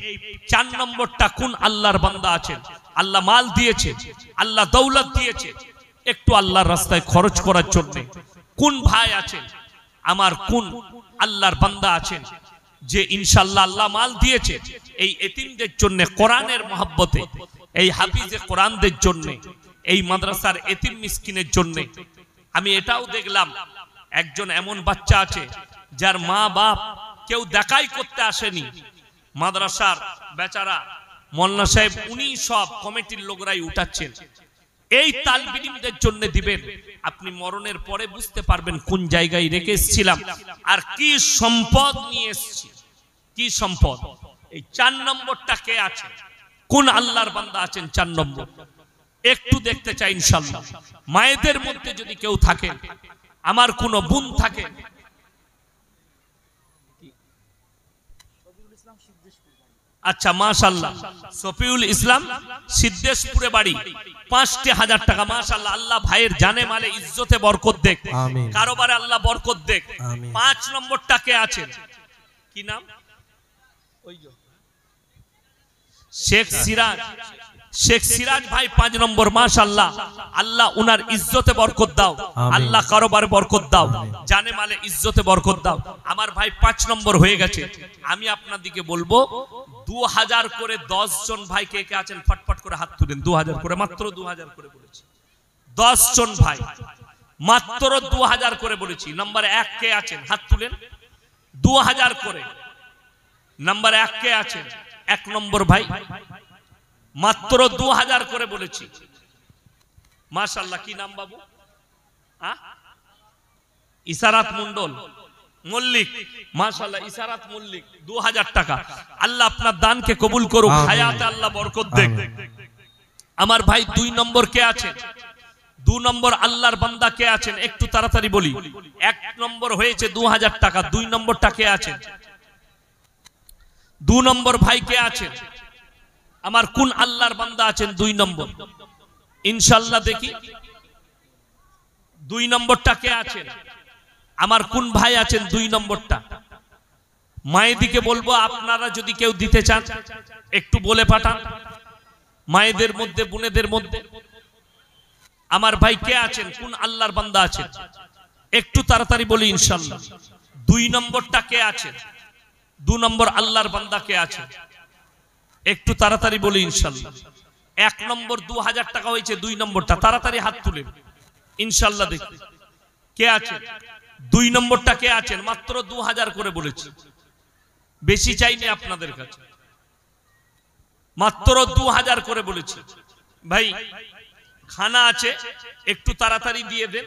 4 নম্বরটা কোন আল্লাহর বান্দা আছেন? আল্লাহ মাল দিয়েছে, আল্লাহ দৌলত দিয়েছে, একটু আল্লাহর রাস্তায় খরচ করার জন্য কোন ভাই আছেন? আমার কোন আল্লাহর বান্দা আছেন যে ইনশাআল্লাহ আল্লাহ মাল দিয়েছে এই এতিমদের জন্য, কোরআনের মহব্বতে, এই হাফিজে কোরআনদের জন্য, এই মাদ্রাসার এতিম মিসকিনের জন্য? আমি এটাও দেখলাম একজন এমন বাচ্চা আছে যার মা বাপ কেউ দেখাই করতে আসেনি, মাদ্রাসার বেচারা মোল্লা সাহেব উনি সব কমিটির লোকরাই উঠাচ্ছেন। এই তালবিলিমদের জন্য দিবেন, আপনি মরণের পরে বুঝতে পারবেন কোন জায়গায় রেখে এসেছিলাম আর কি সম্পদ নিয়ে এসেছি, কি সম্পদ। এই 4 নম্বরটা কে আছে? কোন আল্লাহর বান্দা আছেন 4 নম্বর? একটু দেখতে চাই ইনশাআল্লাহ। মায়েদের মধ্যে যদি কেউ থাকে, আমার কোন বোন থাকে, আচ্ছা মাশাআল্লাহ, সফিউল ইসলাম সিদ্ধেশপুরে বাড়ি, 5টি 1000 টাকা মাশাআল্লাহ। আল্লাহ ভাইয়ের জানে মালে ইজ্জতে বরকত দেখ, আমিন। কারোবারে আল্লাহ বরকত দেখ, আমিন। 5 নম্বরটা কে আছেন? কি নাম? ওই যে শেখ সিরাজ, শেখ সিরাজ ভাই 5 নম্বর মাশাআল্লাহ, আল্লাহ উনার ইজ্জতে বরকত দাও, আল্লাহ কারোবারে বরকত দাও, জানে মালে ইজ্জতে বরকত দাও। আমার ভাই 5 নম্বর হয়ে গেছে। আমি আপনাদেরকে বলবো 2000 করে 10 জন ভাই কে কে আছেন ফটফট করে হাত তুলেন। 2000 করে, মাত্র 2000 করে বলেছি। 10 জন ভাই মাত্র 2000 করে বলেছি। নাম্বার 1 কে আছেন? হাত তুলেন। 2000 করে নাম্বার 1 কে আছেন? 1 নম্বর ভাই মাত্র 2000 করে বলেছি মাশাআল্লাহ। কি নাম বাবু? ইসারাত মন্ডল মল্লিক মাশাআল্লাহ, ইসারাত মল্লিক 2000 টাকা। আল্লাহ আপনার দানকে কবুল করুক, হায়াতে আল্লাহ বরকত দেখ। আমার ভাই 2 নম্বর কে আছে? 2 নম্বর আল্লাহর বান্দা কে আছেন একটু তাড়াতাড়ি বলি। 1 নম্বর হয়েছে 2000 টাকা। 2 নম্বরটা কে আছেন? 2 নম্বর ভাই কে আছেন? আমার কোন আল্লাহর বান্দা আছেন 2 নম্বর? ইনশাআল্লাহ দেখি 2 নম্বরটা কে আছেন? আমার কোন ভাই আছেন 2 নম্বরটা? মায়েদিকে বলবো আপনারা যদি কেউ দিতে চান একটু বলে পাঠান, মায়েদের মধ্যে বোনেদের মধ্যে। আমার ভাই কে আছেন, কোন আল্লাহর বান্দা আছেন একটু তাড়াতাড়ি বলি ইনশাআল্লাহ। 2 নম্বরটা কে আছেন? 2 নম্বর আল্লাহর বান্দা কে আছেন একটু তাড়াতাড়ি বলি ইনশাআল্লাহ। 1 নম্বর 2000 টাকা হয়েছে, 2 নম্বরটা তাড়াতাড়ি হাত তুলেন ইনশাআল্লাহ দেখি কে আছেন। 2 নম্বরটা কে আছেন? মাত্র 2000 করে বলেছি, বেশি চাইনি আপনাদের কাছে, মাত্র 2000 করে বলেছি। ভাই খানা আছে একটু তাড়াতাড়ি দিয়ে দেন।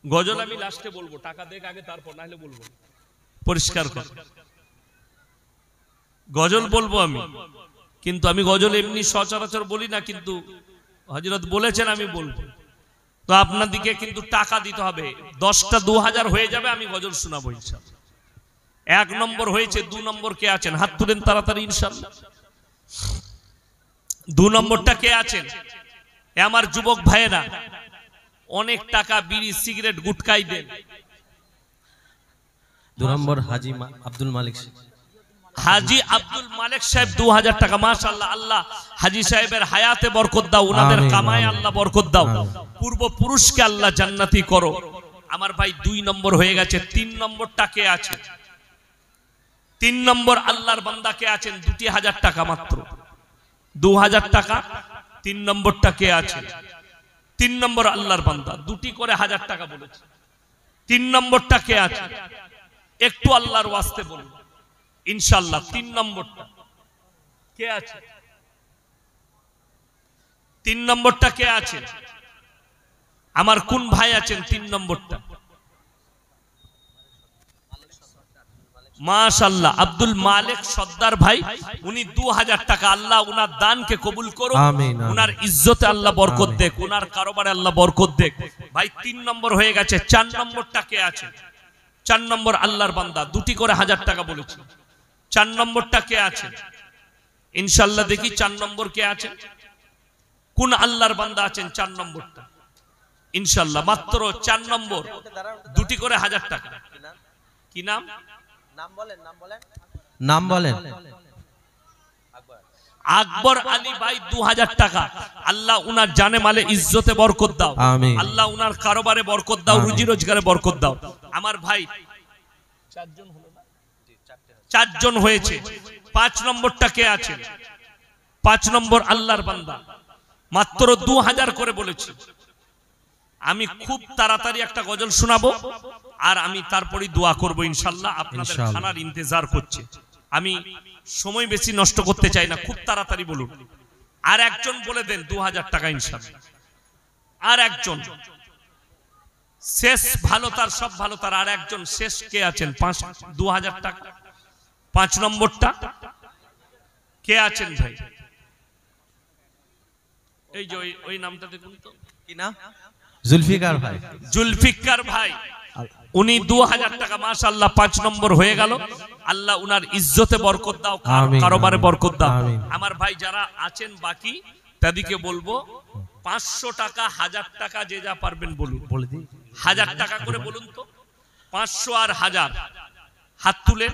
গজল আমি লাস্টে বলবো, টাকা দেখ আগে তারপর, না হলে বলবো পরিষ্কার কর। গজল বলবো আমি, কিন্তু আমি গজল এমনি সচরাচর বলি না, কিন্তু হযরত বলেছেন আমি বলবো, তো আপনাদেরকে কিন্তু টাকা দিতে হবে। 10টা 2000 হয়ে যাবে, আমি গজল শোনাবো ইনশাআল্লাহ। 1 নম্বর হয়েছে, 2 নম্বর কে আছেন হাত তুলেন তাড়াতাড়ি ইনশাআল্লাহ। 2 নম্বরটা কে আছেন? আমার যুবক ভাইয়েরা অনেক টাকা বিড়ি সিগারেট গুটকাই দেন। 2 নম্বর হাজি আব্দুল মালিক, হাজি আব্দুল মালিক সাহেব 2000 টাকা। মাশাআল্লাহ, আল্লাহ হাজি সাহেবের হায়াতে বরকত দাও, উনাদের কামায়ে আল্লাহ বরকত দাও, পূর্বপুরুষকে আল্লাহ জান্নাতি করো। আমার ভাই 2 নম্বর হয়ে গেছে। 3 নম্বরটা কে আছে? 3 নম্বর আল্লাহর বান্দা কে আছেন? 2000 টাকা মাত্র, 2000 টাকা। 3 নম্বরটা কে আছে? 3 নম্বর আল্লাহর বান্দা, 2টি করে 1000 টাকা বলেছে। 3 নম্বরটা কে আছে একটু আল্লাহর ওয়াস্তে বলুন ইনশাআল্লাহ। 3 নম্বরটা কে আছে? 3 নম্বরটা কে আছে? আমার কোন ভাই আছেন 3 নম্বরটা? মাশাআল্লাহ, আব্দুল মালিক সর্দার ভাই, উনি 2000 টাকা। আল্লাহ উনার দানকে কবুল করুন, উনার ইজ্জতে আল্লাহ বরকত দেখ, উনার কারবারে আল্লাহ বরকত দেখ। ভাই 3 নম্বর হয়ে গেছে। 4 নম্বরটা কে আছে? 4 নম্বর আল্লাহর বান্দা, 2টি করে 1000 টাকা বলেছি। 4 নম্বরটা কে আছে ইনশাআল্লাহ দেখি। 4 নম্বর কে আছে? কোন আল্লাহর বান্দা আছেন 4 নম্বরটা ইনশাআল্লাহ? মাত্র 4 নম্বর, 2টি করে 1000 টাকা। কি নাম? নাম বলেন। আকবর আলী ভাই 2000 টাকা। আল্লাহ উনার জানে মালে ইজ্জতে বরকত দাও, আল্লাহ উনার কারবারে বরকত দাও, রুজি রোজগারে বরকত দাও। আমার ভাই 4 জন হয়েছে। 5 নম্বরটা কে আছে? 5 নম্বর আল্লাহর বান্দা, মাত্র 2000 করে বলেছি। আমি খুব তাড়াতাড়ি একটা গজল শোনাবো, আর আমি তারপরে দোয়া করব ইনশাআল্লাহ। আপনাদের খানার ইন্তজার করছে, আমি সময় বেশি নষ্ট করতে চাই না, খুব তাড়াতাড়ি বলুন। আর একজন বলে দেন 2000 টাকা ইনশাআল্লাহ। আর একজন শেষ, ভালো তার সব ভালো তার। আর একজন শেষ কে আছেন? 2000 টাকা। 5 নম্বরটা কে আছেন ভাই? এই যে ওই নামটা দেখুন তো, কি নাম? জুলফিকার ভাই। জুলফিকার ভাই, উনি 2000 টাকা। মাশাআল্লাহ, 5 নম্বর হয়ে গেল। আল্লাহ উনার ইজ্জতে বরকত দাও, কারবারে বরকত দাও। আমার ভাই যারা আছেন বাকি, তাদেরকে বলবো 500 টাকা 1000 টাকা যে যা পারবেন বলুন। 1000 টাকা করে বলুন তো। 500 আর 1000 হাত তুলেন।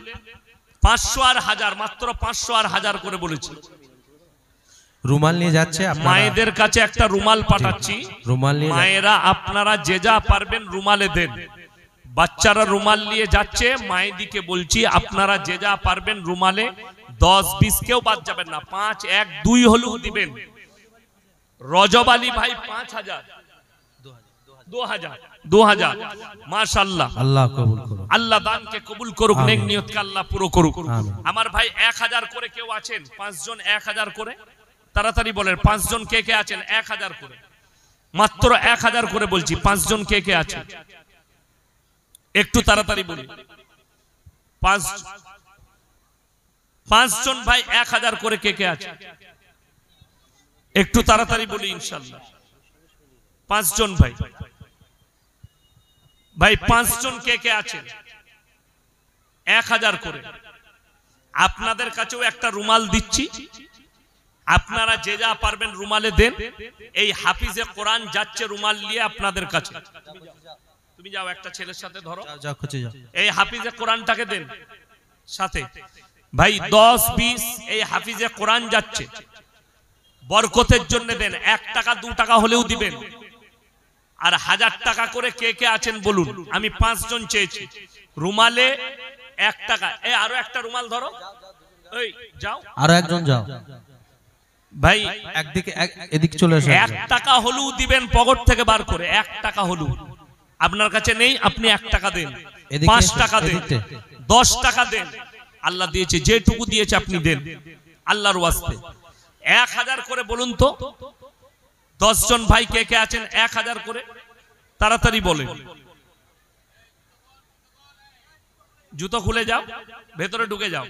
500 আর 1000, মাত্র 500 আর 1000 করে বলেছি। রুমাল নিয়ে যাচ্ছে, মায়েদের কাছে একটা রুমাল পাঠাচ্ছি। মায়েরা আপনারা যে যা পারবেন রুমালে দেন। বাচ্চারা রুমাল নিয়ে যাচ্ছে, মায়েদিকে বলছি আপনারা যে যা পারবেন রুমালে 10-20 কেউ বাদ যাবেন না, 5, 1, 2 হলেও দিবেন। রজব আলী ভাই 5000, 2000 মাশাআল্লাহ, আল্লাহ কবুল করুন, আল্লাহ দানকে কবুল করুক, নেক নিয়তকে আল্লাহ পুরো করুক। আমার ভাই 1000 করে কেউ আছেন? 5 জন 1000 করে তাড়াতাড়ি বলেন। 5 জন কে কে আছেন? 1000 করে, মাত্র 1000 করে বলছি। 5 জন কে কে আছেন একটু তাড়াতাড়ি বলি। 5 জন ভাই 1000 করে কে কে আছে একটু তাড়াতাড়ি বলি ইনশাআল্লাহ। 5 জন ভাই, ভাই 5 জন কে কে আছেন? 1000 করে। আপনাদের কাছেও একটা রুমাল দিচ্ছি, আপনারা যে যা পারবেন রুমালে দেন। এই হাফিজে কোরআন যাচ্ছে রুমাল নিয়ে আপনাদের কাছে। তুমি যাও, একটা ছেলের সাথে ধরো, এই হাফিজে কোরআনটাকে দেন সাথে। ভাই 10 20 এই হাফিজে কোরআন যাচ্ছে, বরকতের জন্য দেন। 1 টাকা 2 টাকা হলেও দিবেন। আর 1000 টাকা করে কে কে আছেন বলুন। আমি 5 জন চেয়েছি। রুমালে 1 টাকা। এই আরো একটা রুমাল ধরো, এই যাও, আরো একজন যাও ভাই। একদিকে এদিক চলে এসো। 1 টাকা হলেও দিবেন পকেট থেকে বার করে। 1 টাকা হলেও আপনার কাছে নেই, আপনি 1 টাকা দেন, 5 টাকা দেন, 10 টাকা দেন। আল্লাহ দিয়েছে, যেটুকু দিয়েছে আপনি দেন আল্লাহর ওয়াস্তে। 1000 করে বলুন তো 10 জন ভাই কে কে আছেন? 1000 করে তাড়াতাড়ি বলেন। জুতো খুলে যাও, ভেতরে ঢুকে যাও।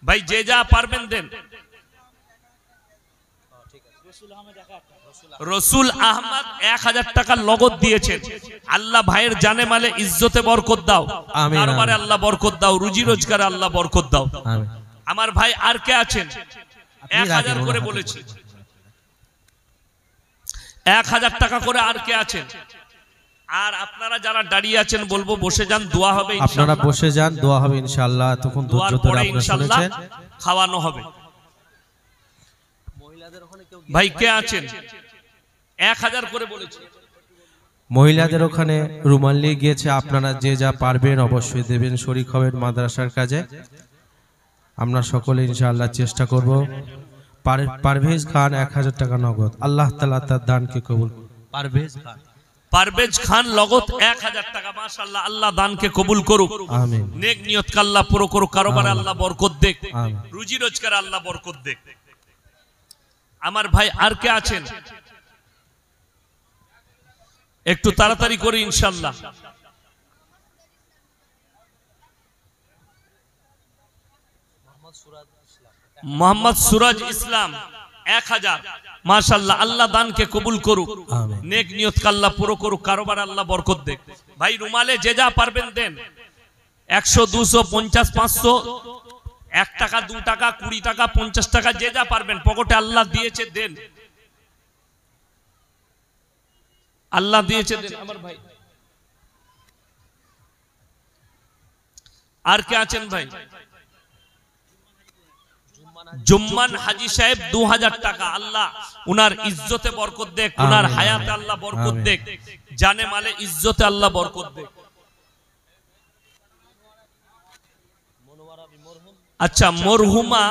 ভাই যে যা পারবেন দেন। রসুল আহমদ 1000 টাকা নগদ দিয়েছেন। আল্লাহ ভাইয়ের জানে মালে ইজ্জতে বরকত দাও, কারবারে আল্লাহ বরকত দাও, রুজি রোজগারে আল্লাহ বরকত দাও। আমার ভাই আর কে আছেন? 1000 করে বলেছি। 1000 টাকা করে আর কে আছেন? আর আপনারা যারা দাঁড়িয়ে আছেন বলবো বসে যান, দোয়া হবে। আপনারা বসে যান, দোয়া হবে ইনশাআল্লাহ। তখন ধৈর্য ধরে আপনারা শুনেছেন, খাওয়ানো হবে। ভাই কে আছেন? 1000 করে বলেছি। মহিলাদের ওখানে রুমাল নিয়ে গিয়েছে। আপনারা যে যা পারবেন অবশ্যই দেবেন, শরীক হবেন মাদ্রাসার কাজে। আমরা সকলে ইনশাআল্লাহ চেষ্টা করব। পারভেজ খান 1000 টাকা নগদ। আল্লাহ তাআলা তার দানকে কবুল। পারভেজ খান নগদ 1000 টাকা। মাশাআল্লাহ, আল্লাহ দানকে কবুল করুক। আমিন। নেক নিয়ত কে আল্লাহ পুরো করুক, কারবারে আল্লাহ বরকত দেক, রুজি রোজগারে আল্লাহ বরকত দেক। আমার ভাই আর কে আছেন? একটু তাড়াতাড়ি করে ইনশাআল্লাহ। মোহাম্মদ সুরাজ ইসলাম 1000। মাশাআল্লাহ, আল্লাহ দানকে কবুল করুক, নেক নিয়ত কে আল্লাহ পুরো করুক, কারবার আল্লাহ বরকত দেক। ভাই রুমালে যে যা পারবেন দেন। 100 200 50 500, 1 টাকা 2 টাকা 20 টাকা 50 টাকা, যে যা পারবেন পকেটে আল্লাহ দিয়েছে দেন। আল্লাহ দিয়েছে দেন। আমার ভাই আর কে আছেন? ভাই জুম্মান হাজি সাহেব 2000 টাকা। আল্লাহ উনার ইজ্জতে বরকত দেক, উনার হায়াতে আল্লাহ বরকত দেক, জানে মালে ইজ্জতে আল্লাহ বরকত দেক। আচ্ছা, মরহুমা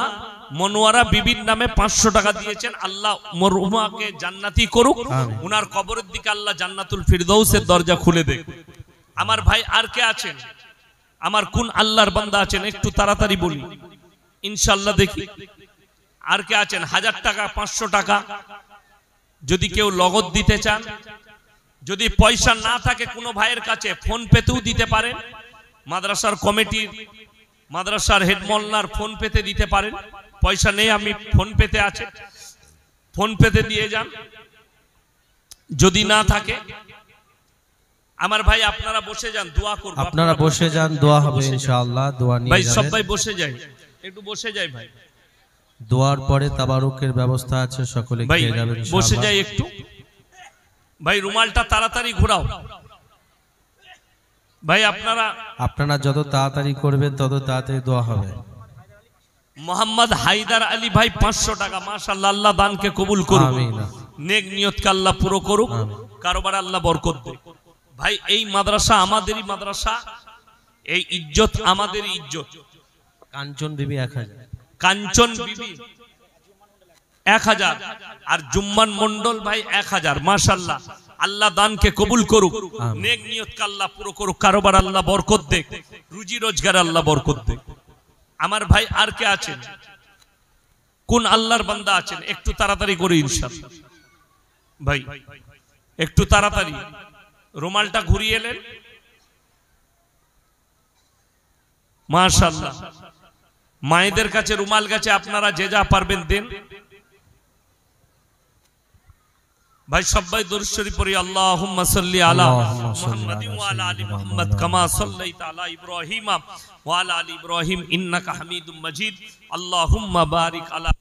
মনোয়ারা বিবির নামে 500 টাকা দিয়েছেন। আল্লাহ মরহুমাকে জান্নাতি করুক, উনার কবরের দিকে আল্লাহ জান্নাতুল ফিরদৌসের দরজা খুলে দেক। আমার ভাই আর কে আছেন? আমার কোন আল্লাহর বান্দা আছেন? একটু তাড়াতাড়ি বলি ইনশাআল্লাহ। দেখি আর কে আছেন? 1000 টাকা 500 টাকা যদি কেউ নগদ দিতে চান। যদি পয়সা না থাকে কোনো ভাইয়ের কাছে, ফোন পেতেও দিতে পারেন। মাদ্রাসার কমিটির, মাদ্রাসার হেড মোল্লার ফোন পেতে দিতে পারেন। পয়সা নেই, আমি ফোন পেতে আছে, ফোন পেতে দিয়ে যান। যদি না থাকে আমার ভাই আপনারা বসে যান, দোয়া করব। আপনারা বসে যান, দোয়া হবে ইনশাআল্লাহ। দোয়া নিয়ে ভাই সবাই বসে যায়, একটু বসে যাই ভাই। দোয়ার পরে তাবারুকের ব্যবস্থা আছে, সকলে খেয়ে যাবেন ইনশাআল্লাহ। বসে যাই একটু। ভাই রুমালটা তাড়াতাড়ি ঘোরাও। ভাই আপনারা যত তাড়াতাড়ি করবেন তত তাড়াতাড়ি দোয়া হবে। মোহাম্মদ হায়দার আলী ভাই 500 টাকা। মাশাআল্লাহ, আল্লাহ দানকে কবুল করুক, নেক নিয়তকে আল্লাহ পুরো করুক, কারবার আল্লাহ বরকত দেক। ভাই এই মাদ্রাসা আমাদেরই মাদ্রাসা, এই ইজ্জত আমাদেরই ইজ্জত। কাঞ্চন বিবি 1000, কাঞ্চন বিবি 1000, আর জুম্মান মন্ডল ভাই 1000। মাশাআল্লাহ, আল্লাহ দানকে কবুল করুক, নেক নিয়তকে আল্লাহ পুরো করুক, কারবার আল্লাহ বরকত দেক, রুজি রোজগার আল্লাহ বরকত দেক। আমার ভাই আর কে আছেন? কোন আল্লাহর বান্দা আছেন? একটু তাড়াতাড়ি করে ইনশাআল্লাহ। ভাই একটু তাড়াতাড়ি রুমালটা ঘুরিয়ে এলেন। মাশাআল্লাহ, মায়েদের কাছে রুমাল গেছে, আপনারা যে যা পারবেন দেন। ভাই সবাই দরুদ শরীফ পড়ি আল্লাহুম্মা সাল্লি আলা মুহাম্মাদিন ওয়া আলা আলি মুহাম্মাদ কামা সাল্লাইতা আলা ইব্রাহিম ওয়া আলা আলি ইব্রাহিম ইন্নাকা হামিদুম মাজিদ আল্লাহুম্মা বারিক আলা